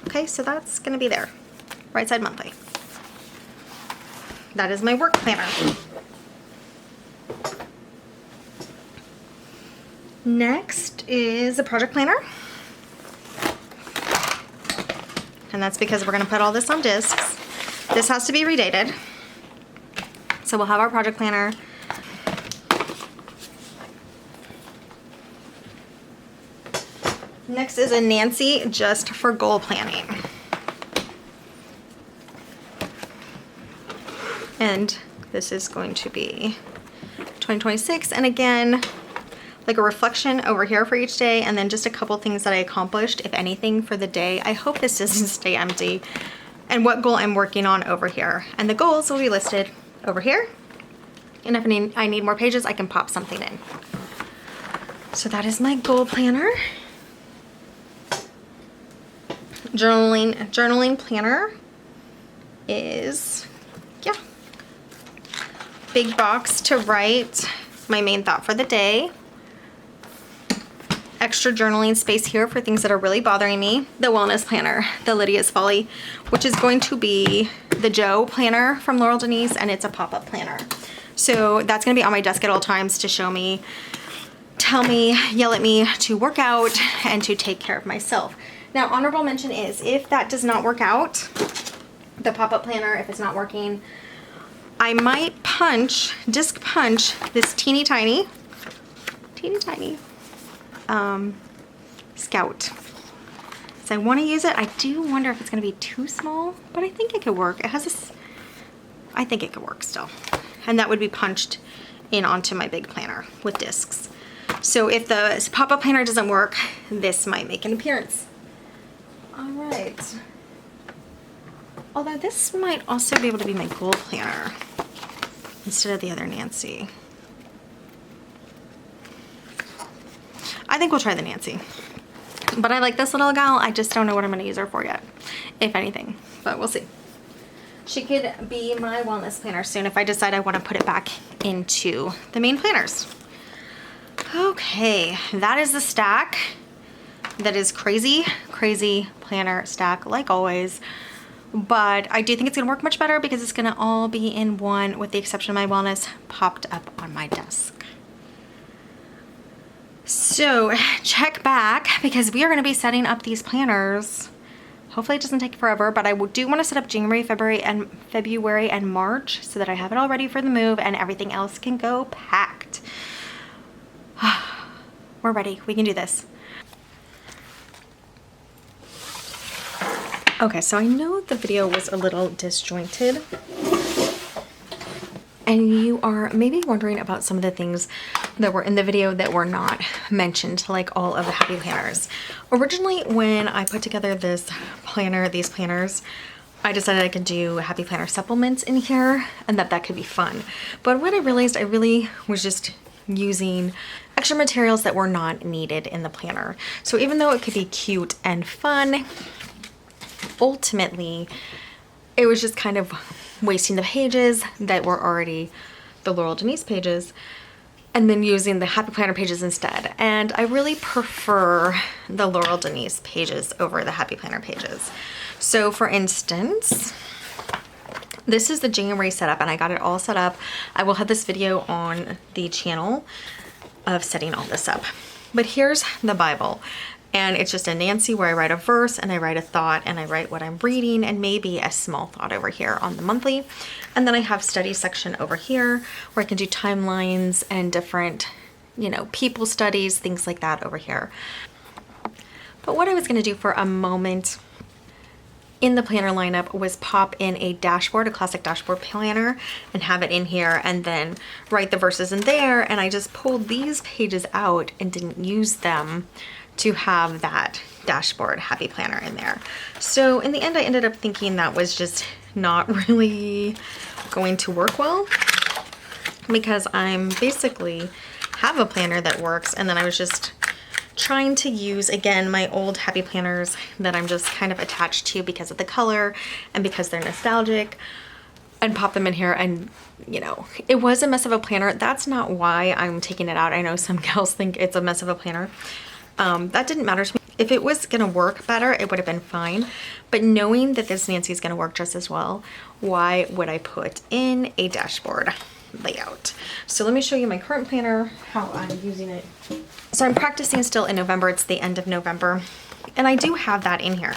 Okay, so that's gonna be there. Right side monthly. That is my work planner. Next is a project planner. And that's because we're gonna put all this on discs. This has to be redated. So we'll have our project planner. Next is a Nancy just for goal planning. And this is going to be 2026. And again, like a reflection over here for each day, and then just a couple things that I accomplished, if anything, for the day. I hope this doesn't stay empty. And what goal I'm working on over here. And the goals will be listed over here. And if I need more pages, I can pop something in. So that is my goal planner. Journaling planner is, yeah, big box to write my main thought for the day. Extra journaling space here for things that are really bothering me. The wellness planner, the Lydia's Folly, which is going to be the Joe planner from Laurel Denise, and it's a pop-up planner. So that's gonna be on my desk at all times to show me, tell me, yell at me to work out and to take care of myself. Now, honorable mention is, if that does not work out, the pop-up planner, if it's not working, I might disc punch this teeny tiny Scout. So I want to use it. I do wonder if it's going to be too small, but I think it could work. It has this, I think it could work still. And that would be punched in onto my big planner with discs. So if the pop-up planner doesn't work, this might make an appearance. All right. Although this might also be able to be my goal planner instead of the other Nancy. I think we'll try the Nancy. But I like this little gal. I just don't know what I'm going to use her for yet, if anything. But we'll see. She could be my wellness planner soon if I decide I want to put it back into the main planners. Okay, that is the stack. That is crazy, crazy planner stack, like always. But I do think it's gonna work much better because it's gonna all be in one, with the exception of my wellness popped up on my desk. So check back because we are gonna be setting up these planners. Hopefully it doesn't take forever, but I do wanna set up January, February, and March so that I have it all ready for the move and everything else can go packed. We're ready, we can do this. Okay, so I know the video was a little disjointed and you are maybe wondering about some of the things that were in the video that were not mentioned, like all of the happy planners. Originally, when I put together this planner, these planners, I decided I could do happy planner supplements in here and that could be fun. But what I realized, I really was just using extra materials that were not needed in the planner. So even though it could be cute and fun, ultimately it was just kind of wasting the pages that were already the Laurel Denise pages and then using the happy planner pages instead. And I really prefer the Laurel Denise pages over the happy planner pages. So for instance, this is the January setup and I got it all set up. I will have this video on the channel of setting all this up. But here's the Bible. And it's just a Nancy where I write a verse and I write a thought and I write what I'm reading and maybe a small thought over here on the monthly. And then I have study section over here where I can do timelines and different, you know, people studies, things like that over here. But what I was going to do for a moment in the planner lineup was pop in a dashboard, a classic dashboard planner, and have it in here and then write the verses in there. And I just pulled these pages out and didn't use them to have that dashboard happy planner in there. So in the end, I ended up thinking that was just not really going to work well because I'm basically have a planner that works and then I was just trying to use again my old happy planners that I'm just kind of attached to because of the color and because they're nostalgic and pop them in here. And you know, it was a mess of a planner. That's not why I'm taking it out. I know some gals think it's a mess of a planner. That didn't matter to me. If it was gonna work better, it would have been fine. But knowing that this Nancy is gonna work just as well, why would I put in a dashboard layout? So let me show you my current planner, how I'm using it. So I'm practicing still in November. It's the end of November. And I do have that in here.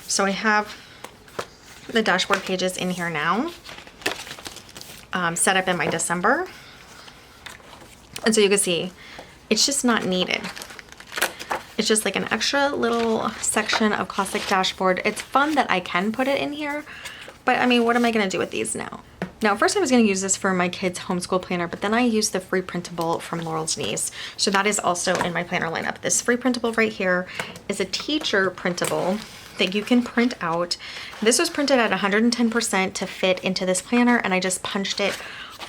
So I have the dashboard pages in here now, set up in my December. And so you can see, it's just not needed. It's just like an extra little section of classic dashboard. It's fun that I can put it in here, but I mean, what am I gonna do with these now? Now, first I was gonna use this for my kids' homeschool planner, but then I used the free printable from Laurel Denise. So that is also in my planner lineup. This free printable right here is a teacher printable that you can print out. This was printed at 110% to fit into this planner, and I just punched it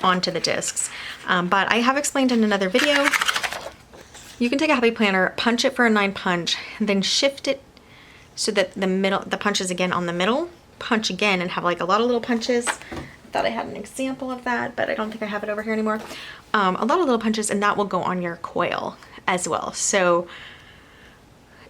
onto the discs. But I have explained in another video, you can take a happy planner, punch it for a 9 punch, then shift it so that the punch is again on the middle, punch again and have like a lot of little punches. I thought I had an example of that, but I don't think I have it over here anymore. A lot of little punches, and that will go on your coil as well. So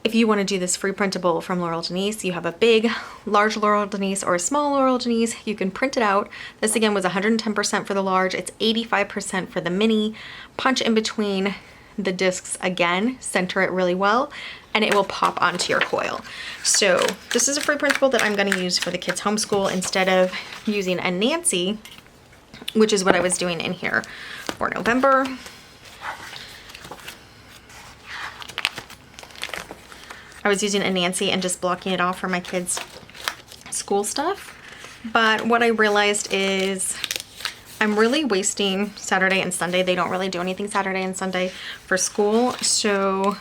if you want to do this free printable from Laurel Denise, you have a big, large Laurel Denise or a small Laurel Denise, you can print it out. This again was 110% for the large, it's 85% for the mini. Punch in between the discs again, center it really well, and it will pop onto your coil. So this is a free printable that I'm going to use for the kids' homeschool instead of using a Nancy, which is what I was doing in here for November. I was using a Nancy and just blocking it off for my kids' school stuff. But what I realized is I'm really wasting Saturday and Sunday. They don't really do anything Saturday and Sunday for school. So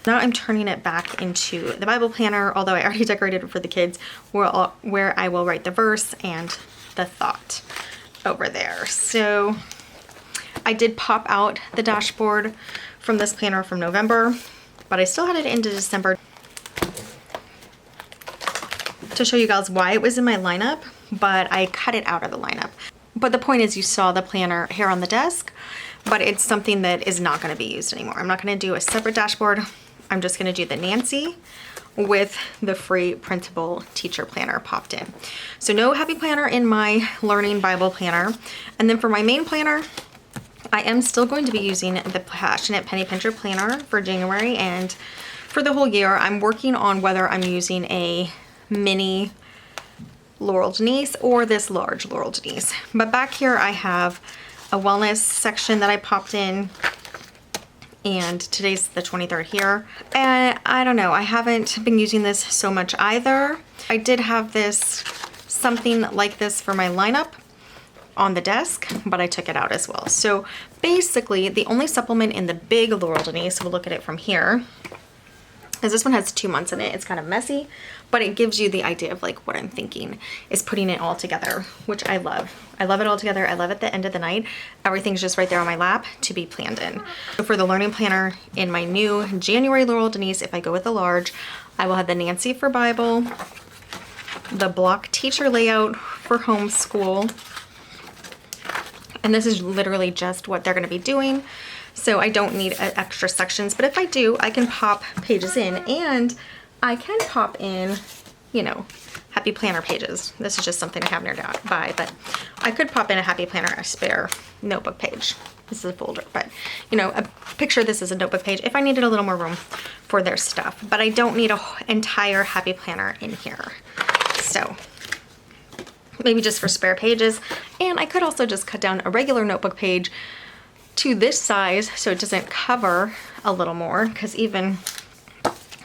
now I'm turning it back into the Bible planner, although I already decorated it for the kids, where I will write the verse and the thought over there. So I did pop out the dashboard from this planner from November, but I still had it into December to show you guys why it was in my lineup, but I cut it out of the lineup. But the point is, you saw the planner here on the desk, but it's something that is not going to be used anymore. I'm not going to do a separate dashboard. I'm just going to do the Nancy with the free printable teacher planner popped in. So no happy planner in my learning Bible planner. And then for my main planner, I am still going to be using the Passionate Penny Pincher planner for January, and for the whole year I'm working on whether I'm using a mini Laurel Denise or this large Laurel Denise. But back here I have a wellness section that I popped in, and today's the 23rd here. And I don't know, I haven't been using this so much either. I did have this, something like this for my lineup on the desk, but I took it out as well. So basically the only supplement in the big Laurel Denise, we'll look at it from here, is this one has 2 months in it. It's kind of messy, but it gives you the idea of like what I'm thinking is putting it all together, which I love. I love it all together. I love at the end of the night. Everything's just right there on my lap to be planned in. So for the learning planner in my new January Laurel Denise, if I go with the large, I will have the Nancy for Bible, the block teacher layout for homeschool, and this is literally just what they're going to be doing. So I don't need extra sections, but if I do, I can pop pages in, and I can pop in, you know, happy planner pages. This is just something I have nearby, but I could pop in a happy planner, a spare notebook page. This is a folder, but you know, picture this as a notebook page if I needed a little more room for their stuff, but I don't need an entire happy planner in here. So maybe just for spare pages. And I could also just cut down a regular notebook page to this size so it doesn't cover a little more, because even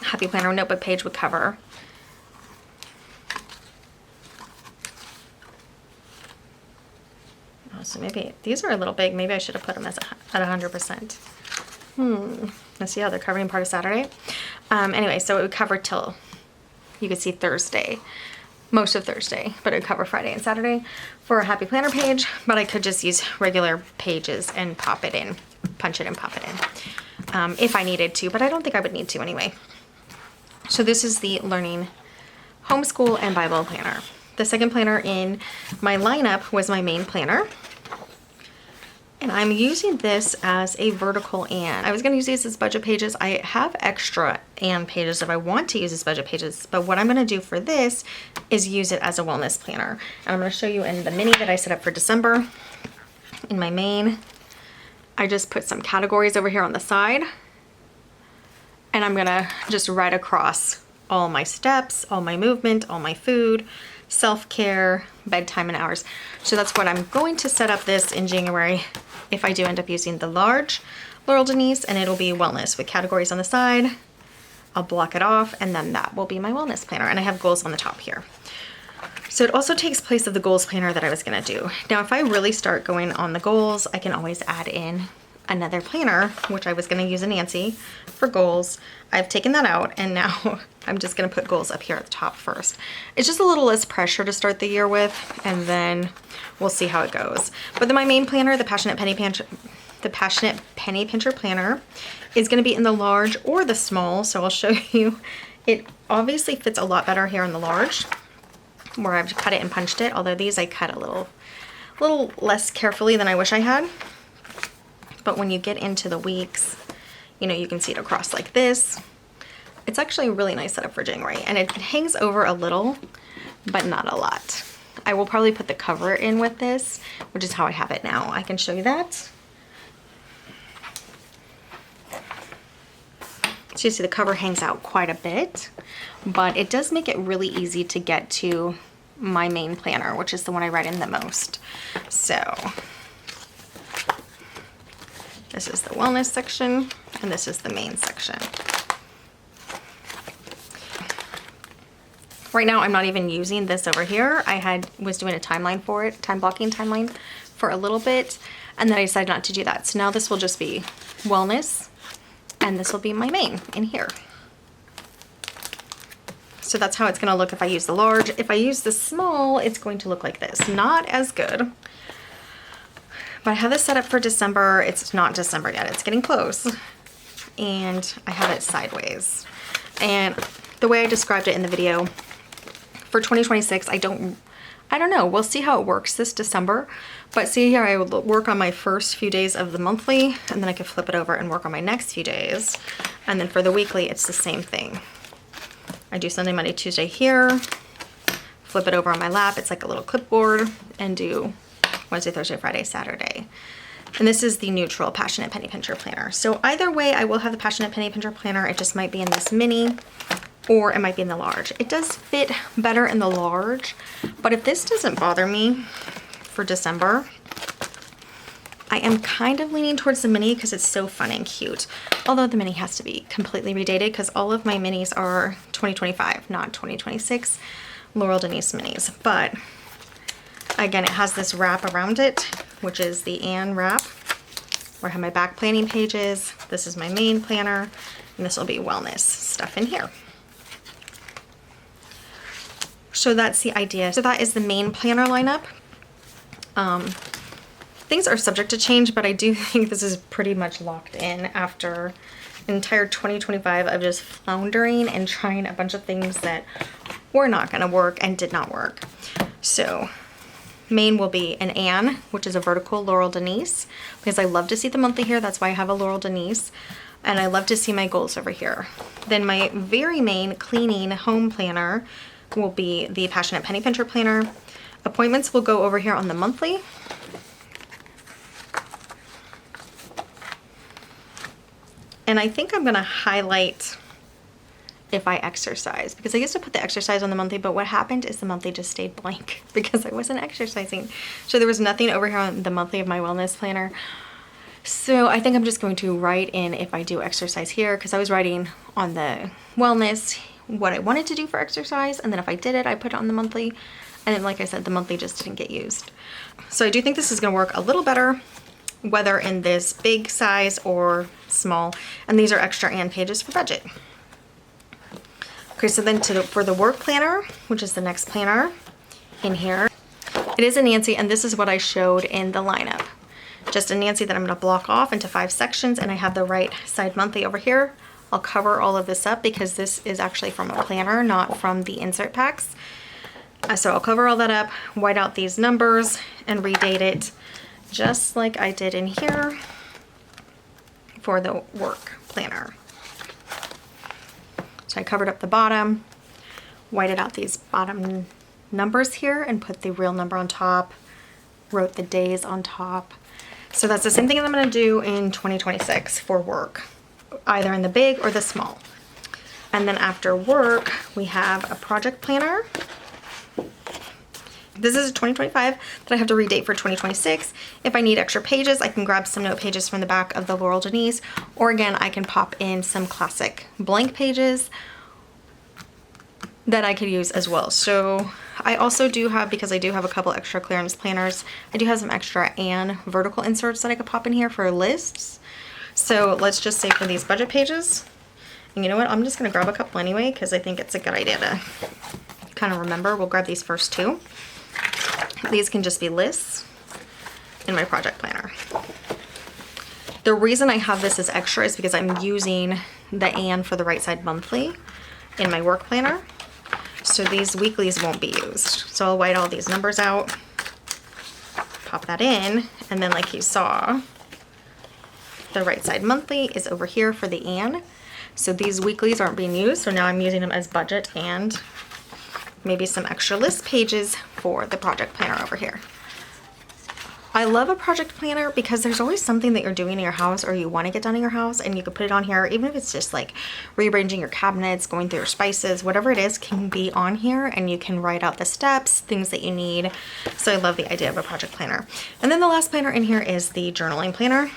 happy planner notebook page would cover. Oh, so maybe these are a little big. Maybe I should have put them as at 100%. Let's see how they're covering part of Saturday. Anyway, so it would cover till, you could see Thursday, most of Thursday, but it would cover Friday and Saturday for a happy planner page. But I could just use regular pages and pop it in, punch it and pop it in if I needed to, but I don't think I would need to anyway. So this is the learning homeschool and Bible planner. The second planner in my lineup was my main planner, and I'm using this as a vertical and. I was going to use these as budget pages. I have extra and pages if I want to use as budget pages, but what I'm going to do for this is use it as a wellness planner. And I'm going to show you in the mini that I set up for December. In my main, I just put some categories over here on the side, and I'm going to just write across all my steps, all my movement, all my food, self-care, bedtime, and hours. So that's what I'm going to set up this in January if I do end up using the large Laurel Denise, and it'll be wellness with categories on the side. I'll block it off, and then that will be my wellness planner, and I have goals on the top here. So it also takes place of the goals planner that I was gonna do. Now, if I really start going on the goals, I can always add in another planner, which I was gonna use a Nancy for goals. I've taken that out, and now I'm just gonna put goals up here at the top first. It's just a little less pressure to start the year with, and then we'll see how it goes. But then my main planner, the Passionate Penny Pincher planner, is gonna be in the large or the small, so I'll show you. It obviously fits a lot better here in the large, where I've cut it and punched it, although these I cut a little less carefully than I wish I had. But when you get into the weeks, you know, you can see it across like this. It's actually a really nice setup for January, and it hangs over a little, but not a lot. I will probably put the cover in with this, which is how I have it now. I can show you that. So you see the cover hangs out quite a bit, but it does make it really easy to get to my main planner, which is the one I write in the most. So this is the wellness section, and this is the main section. Right now, I'm not even using this over here. I was doing a timeline for it, time blocking timeline for a little bit, and then I decided not to do that. So now this will just be wellness, and this will be my main in here. So that's how it's gonna look if I use the large. If I use the small, it's going to look like this. Not as good. But I have this set up for December. It's not December yet, it's getting close. And I have it sideways. And the way I described it in the video, for 2026, I don't know, we'll see how it works this December. But see here, I will work on my first few days of the monthly, and then I can flip it over and work on my next few days. And then for the weekly, it's the same thing. I do Sunday, Monday, Tuesday here, flip it over on my lap, it's like a little clipboard, and do Wednesday, Thursday, Friday, Saturday. And this is the neutral Passionate Penny Pincher planner. So either way, I will have the Passionate Penny Pincher planner. It just might be in this mini, or it might be in the large. It does fit better in the large, but if this doesn't bother me for December, I am kind of leaning towards the mini because it's so fun and cute. Although the mini has to be completely redated because all of my minis are 2025, not 2026 Laurel Denise minis. But again, it has this wrap around it, which is the Anne wrap, where I have my back planning pages. This is my main planner, and this will be wellness stuff in here. So that's the idea. So that is the main planner lineup. Things are subject to change, but I do think this is pretty much locked in after an entire 2025 of just floundering and trying a bunch of things that were not going to work and did not work. So main will be an Anne, which is a vertical Laurel Denise, because I love to see the monthly here. That's why I have a Laurel Denise, and I love to see my goals over here. Then my very main cleaning home planner will be the Passionate Penny Pincher planner. Appointments will go over here on the monthly. And I think I'm gonna highlight if I exercise, because I used to put the exercise on the monthly, but what happened is the monthly just stayed blank because I wasn't exercising. So there was nothing over here on the monthly of my wellness planner. So I think I'm just going to write in if I do exercise here, because I was writing on the wellness what I wanted to do for exercise, and then if I did it, I put it on the monthly. And then, like I said, the monthly just didn't get used. So I do think this is gonna work a little better, whether in this big size or small. And these are extra and pages for budget. Okay, so then for the work planner, which is the next planner in here, it is a Nancy, and this is what I showed in the lineup. Just a Nancy that I'm gonna block off into 5 sections, and I have the right side monthly over here. I'll cover all of this up because this is actually from a planner, not from the insert packs. So I'll cover all that up, white out these numbers, and redate it just like I did in here for the work planner. So I covered up the bottom, whited out these bottom numbers here, and put the real number on top, wrote the days on top. So that's the same thing that I'm gonna do in 2026 for work, either in the big or the small. And then after work, we have a project planner. This is 2025 that I have to redate for 2026. If I need extra pages, I can grab some note pages from the back of the Laurel Denise, or again, I can pop in some classic blank pages that I could use as well. So I also do have, because I do have a couple extra clearance planners, I do have some extra Anne vertical inserts that I could pop in here for lists. So let's just say for these budget pages, and you know what, I'm just gonna grab a couple anyway, because I think it's a good idea to kind of remember. We'll grab these first 2. These can just be lists in my project planner. The reason I have this as extra is because I'm using the Anne for the right side monthly in my work planner. So these weeklies won't be used. So I'll white all these numbers out, pop that in, and then like you saw, the right side monthly is over here for the Anne. So these weeklies aren't being used, so now I'm using them as budget and maybe some extra list pages for the project planner over here. I love a project planner because there's always something that you're doing in your house or you want to get done in your house, and you can put it on here, even if it's just like rearranging your cabinets, going through your spices, whatever it is can be on here, and you can write out the steps, things that you need. So I love the idea of a project planner. And then the last planner in here is the journaling planner,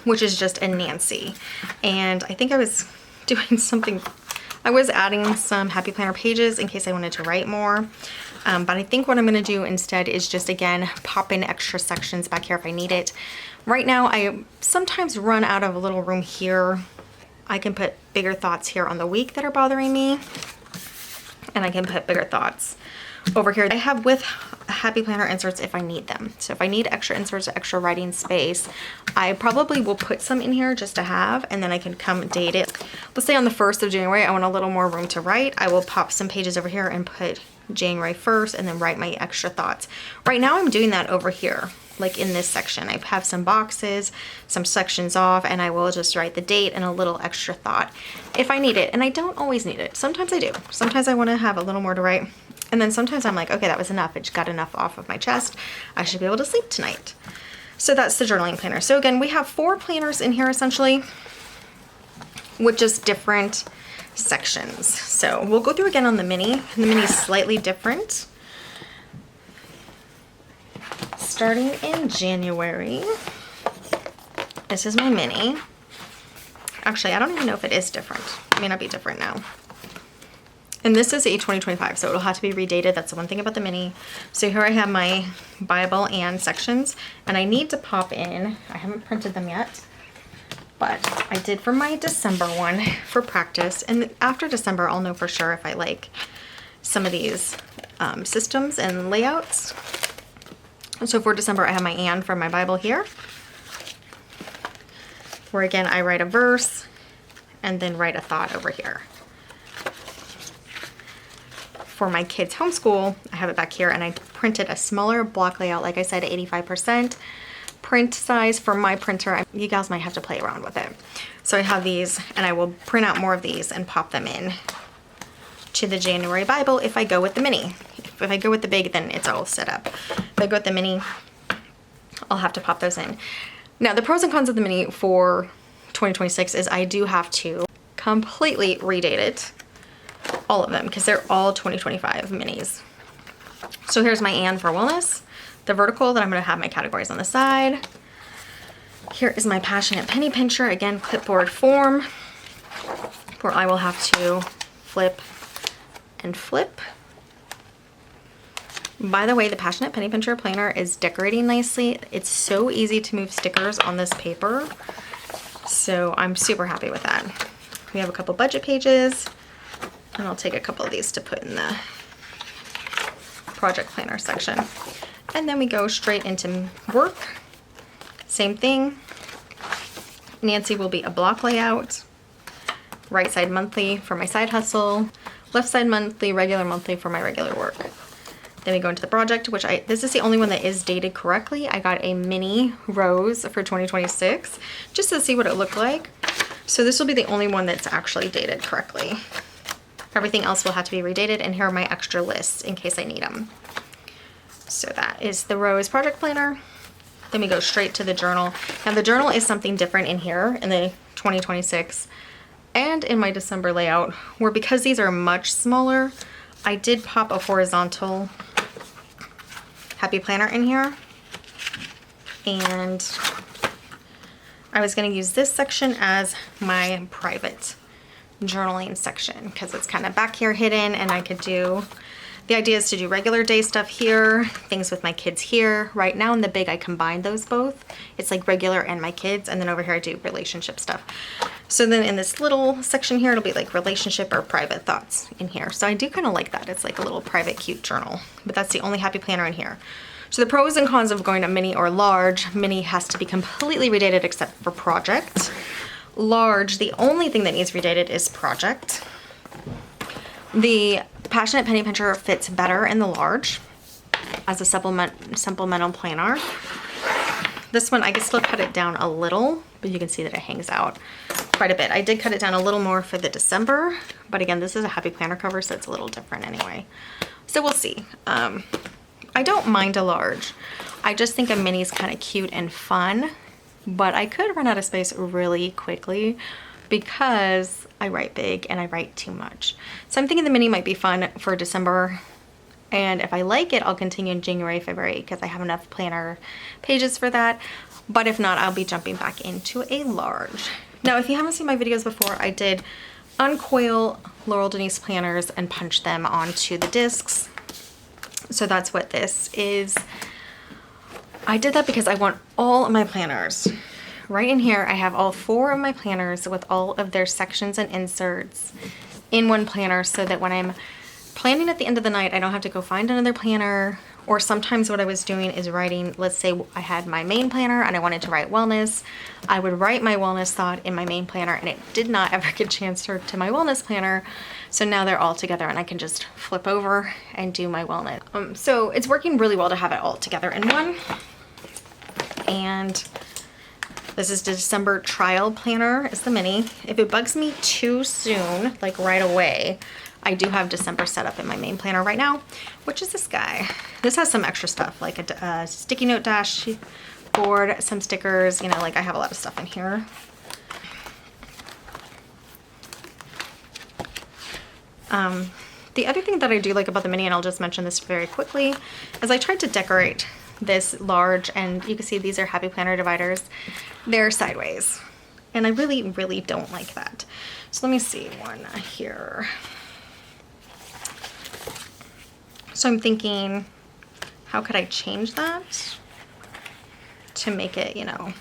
which is just a Nancy. And I think I was doing something, I was adding some Happy Planner pages in case I wanted to write more. But I think what I'm gonna do instead is just, again, pop in extra sections back here if I need it. Right now, I sometimes run out of a little room here. I can put bigger thoughts here on the week that are bothering me, and I can put bigger thoughts over here. I have with Happy Planner inserts if I need them. So if I need extra inserts, extra writing space, I probably will put some in here just to have, and then I can come date it. Let's say on the 1st of January, I want a little more room to write. I will pop some pages over here and put January 1st and then write my extra thoughts. Right now I'm doing that over here, like in this section. I have some boxes, some sections off, and I will just write the date and a little extra thought if I need it. And I don't always need it. Sometimes I do. Sometimes I want to have a little more to write. And then sometimes I'm like, okay, that was enough. It got enough off of my chest. I should be able to sleep tonight. So that's the journaling planner. So again, we have 4 planners in here essentially with just different sections. So we'll go through again on the mini. The mini is slightly different. Starting in January, this is my mini. Actually, I don't even know if it is different. It may not be different now. And this is a 2025, so it'll have to be redated. That's the one thing about the mini. So here I have my Bible and sections, and I need to pop in, I haven't printed them yet, but I did for my December one for practice. And after December, I'll know for sure if I like some of these systems and layouts. So for December, I have my and from my Bible here, where again, I write a verse and then write a thought over here. For my kids' homeschool, I have it back here, and I printed a smaller block layout, like I said, 85% print size for my printer. You guys might have to play around with it. So I have these, and I will print out more of these and pop them in to the January Bible if I go with the mini. If I go with the big, then it's all set up. If I go with the mini, I'll have to pop those in. Now, the pros and cons of the mini for 2026 is I do have to completely redate it. All of them, because they're all 2025 minis. So here's my and for wellness, the vertical that I'm going to have my categories on the side. Here is my passionate penny pincher, again clipboard form, where I will have to flip and flip. By the way, the passionate penny pincher planner is decorating nicely. It's so easy to move stickers on this paper, so I'm super happy with that. We have a couple budget pages. And I'll take a couple of these to put in the project planner section. And then we go straight into work. Same thing. Nancy will be a block layout. Right side monthly for my side hustle. Left side monthly, regular monthly for my regular work. Then we go into the project, which this is the only one that is dated correctly. I got a mini rose for 2026 just to see what it looked like. So this will be the only one that's actually dated correctly. Everything else will have to be redated, and here are my extra lists in case I need them. So that is the Rose Project Planner. Then we go straight to the journal. Now the journal is something different in here in the 2026 and in my December layout, where because these are much smaller, I did pop a horizontal Happy Planner in here. And I was going to use this section as my private journaling section because it's kind of back here hidden, and I could do, the idea is to do regular day stuff here, things with my kids here. Right now in the big, I combine those both. It's like regular and my kids, and then over here I do relationship stuff. So then in this little section here, it'll be like relationship or private thoughts in here. So I do kind of like that. It's like a little private cute journal, but that's the only Happy Planner in here. So the pros and cons of going to mini or large: mini has to be completely redated except for project. Large, the only thing that needs redated is project. The Passionate Penny Pincher fits better in the large as a supplemental planner. This one, I can still cut it down a little, but you can see that it hangs out quite a bit. I did cut it down a little more for the December, but again, this is a Happy Planner cover, so it's a little different anyway. So we'll see. I don't mind a large. I just think a mini is kind of cute and fun, but I could run out of space really quickly because I write big and I write too much. So I'm thinking the mini might be fun for December, and if I like it, I'll continue in January, February, because I have enough planner pages for that. But if not, I'll be jumping back into a large. Now, if you haven't seen my videos before, I did uncoil Laurel Denise planners and punch them onto the discs. So that's what this is. I did that because I want all of my planners. Right in here, I have all 4 of my planners with all of their sections and inserts in one planner, so that when I'm planning at the end of the night, I don't have to go find another planner. Or sometimes what I was doing is writing, let's say I had my main planner and I wanted to write wellness. I would write my wellness thought in my main planner, and it did not ever get transferred to my wellness planner. So now they're all together and I can just flip over and do my wellness. So it's working really well to have it all together in one. And this is the December trial planner. It's the mini. If it bugs me too soon, like right away, I do have December set up in my main planner right now, which is this guy. This has some extra stuff, like a sticky note dashboard, some stickers, you know, like I have a lot of stuff in here. The other thing that I do like about the mini, and I'll just mention this very quickly, is I tried to decorate this large, and you can see these are Happy Planner dividers. They're sideways, and I really, really don't like that. So let me see one here. So I'm thinking, how could I change that to make it, you know,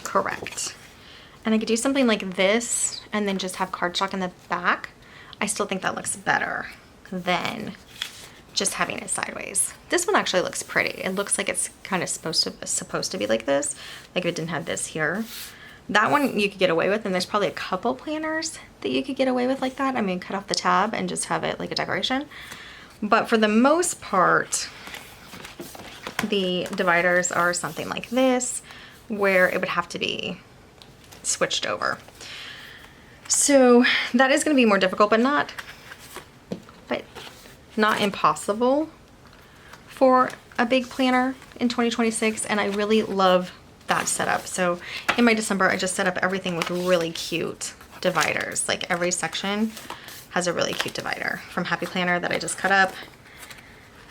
correct? And I could do something like this and then just have cardstock in the back. I still think that looks better than just having it sideways. This one actually looks pretty. It looks like it's kind of supposed to be like this, like if it didn't have this here. That one you could get away with, and there's probably a couple planners that you could get away with like that. I mean, cut off the tab and just have it like a decoration. But for the most part, the dividers are something like this, where it would have to be switched over. So that is going to be more difficult, but not impossible for a big planner in 2026. And I really love that setup. So in my December, I just set up everything with really cute dividers. Like every section has a really cute divider from Happy Planner that I just cut up,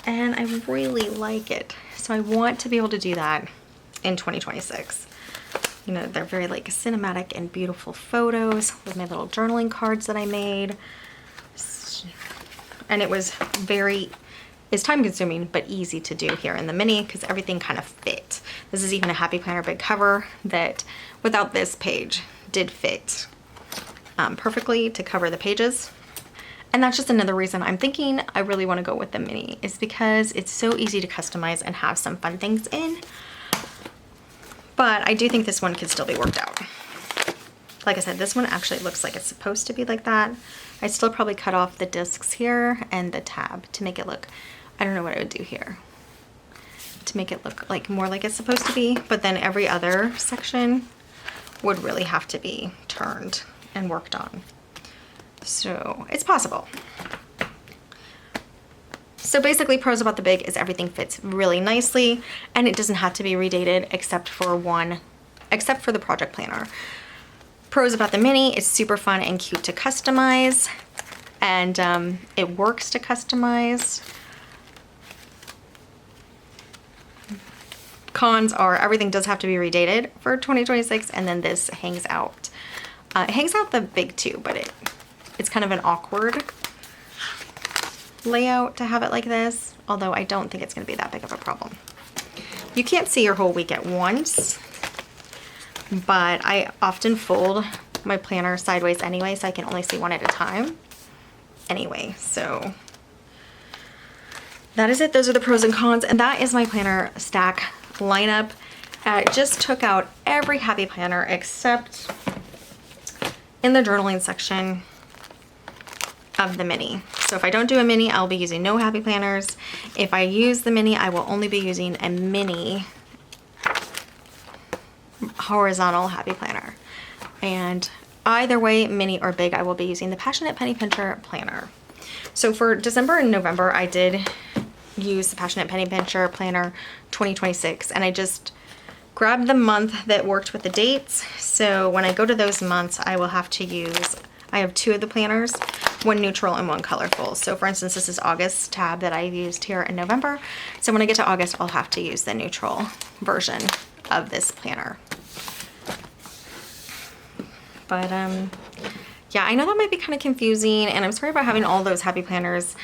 and I really like it. So I want to be able to do that in 2026. You know, they're very like cinematic and beautiful photos with my little journaling cards that I made. And it was it's time consuming, but easy to do here in the mini because everything kind of fit. This is even a Happy Planner big cover that without this page did fit perfectly to cover the pages. And that's just another reason I'm thinking I really want to go with the mini, is because it's so easy to customize and have some fun things in. But I do think this one could still be worked out. Like I said, this one actually looks like it's supposed to be like that. I still probably cut off the discs here and the tab to make it look, I don't know what I would do here to make it look like more like it's supposed to be, but then every other section would really have to be turned and worked on. So it's possible. So basically, pros about the big is everything fits really nicely, and it doesn't have to be redated except for the project planner. Pros about the mini, it's super fun and cute to customize, and it works to customize. Cons are everything does have to be redated for 2026, and then this hangs out. It hangs out the big too, but it's kind of an awkward layout to have it like this, although I don't think it's going to be that big of a problem. You can't see your whole week at once, but I often fold my planner sideways anyway, so I can only see one at a time anyway. So that is it. Those are the pros and cons, and that is my planner stack lineup. Just took out every Happy Planner except in the journaling section of the mini. So if I don't do a mini, I'll be using no Happy Planners. If I use the mini, I will only be using a mini horizontal Happy Planner. And either way, mini or big, I will be using the Passionate Penny Pincher Planner. So for December and November, I did use the Passionate Penny Pincher Planner 2026, and I just grabbed the month that worked with the dates. So when I go to those months, I will have to use, I have 2 of the planners, one neutral and one colorful. So for instance, this is August tab that I used here in November. So when I get to August, I'll have to use the neutral version of this planner. But yeah, I know that might be kind of confusing, and I'm sorry about having all those Happy Planners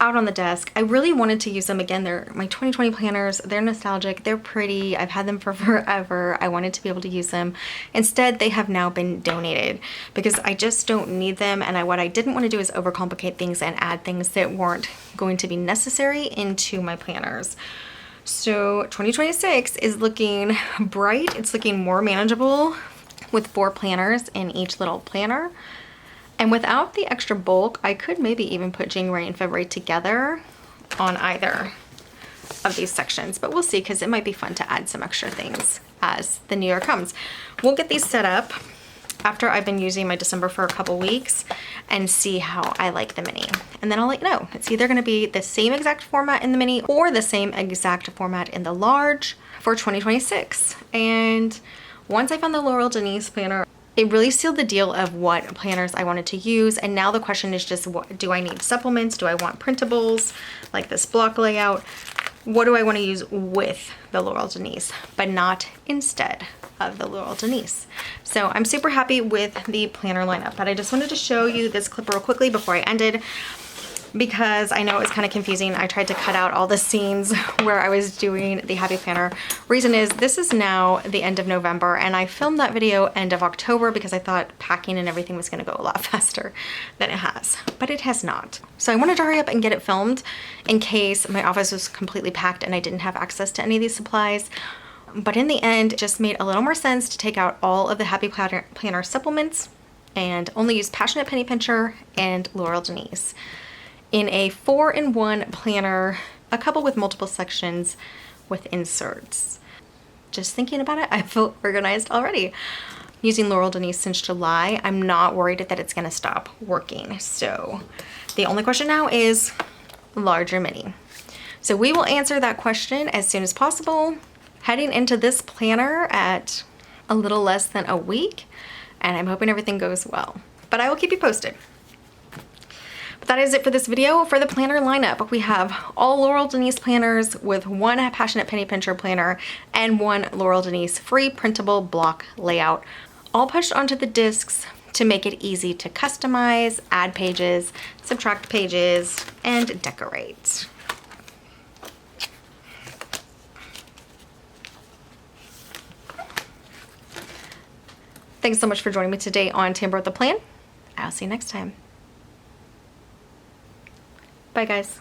out on the desk. I really wanted to use them again. They're my 2020 planners. They're nostalgic. They're pretty. I've had them for forever. I wanted to be able to use them. Instead, they have now been donated because I just don't need them. And what I didn't want to do is overcomplicate things and add things that weren't going to be necessary into my planners. So 2026 is looking bright. It's looking more manageable with 4 planners in each little planner. And without the extra bulk, I could maybe even put January and February together on either of these sections, but we'll see, because it might be fun to add some extra things as the new year comes. We'll get these set up after I've been using my December for a couple weeks and see how I like the mini. And then I'll let you know. It's either gonna be the same exact format in the mini or the same exact format in the large for 2026. And once I found the Laurel Denise planner, it really sealed the deal of what planners I wanted to use. And now the question is just, what do I need? Supplements? Do I want printables like this block layout? What do I want to use with the Laurel Denise, but not instead of the Laurel Denise? So I'm super happy with the planner lineup, but I just wanted to show you this clip real quickly before I ended, because I know it was kind of confusing. I tried to cut out all the scenes where I was doing the Happy Planner. Reason is, this is now the end of November, and I filmed that video end of October because I thought packing and everything was gonna go a lot faster than it has, but it has not. So I wanted to hurry up and get it filmed in case my office was completely packed and I didn't have access to any of these supplies. But in the end, it just made a little more sense to take out all of the Happy Planner supplements and only use Passionate Penny Pincher and Laurel Denise in a 4-in-1 planner, a couple with multiple sections with inserts. Just thinking about it, I feel organized already. Using Laurel Denise since July, I'm not worried that it's gonna stop working. So the only question now is large or mini. So we will answer that question as soon as possible, heading into this planner at a little less than a week, and I'm hoping everything goes well. But I will keep you posted. That is it for this video. For the planner lineup, we have all Laurel Denise planners with 1 Passionate Penny Pincher planner and 1 Laurel Denise free printable block layout, all pushed onto the discs to make it easy to customize, add pages, subtract pages, and decorate. Thanks so much for joining me today on Tamber with a Plan. I'll see you next time. Bye, guys.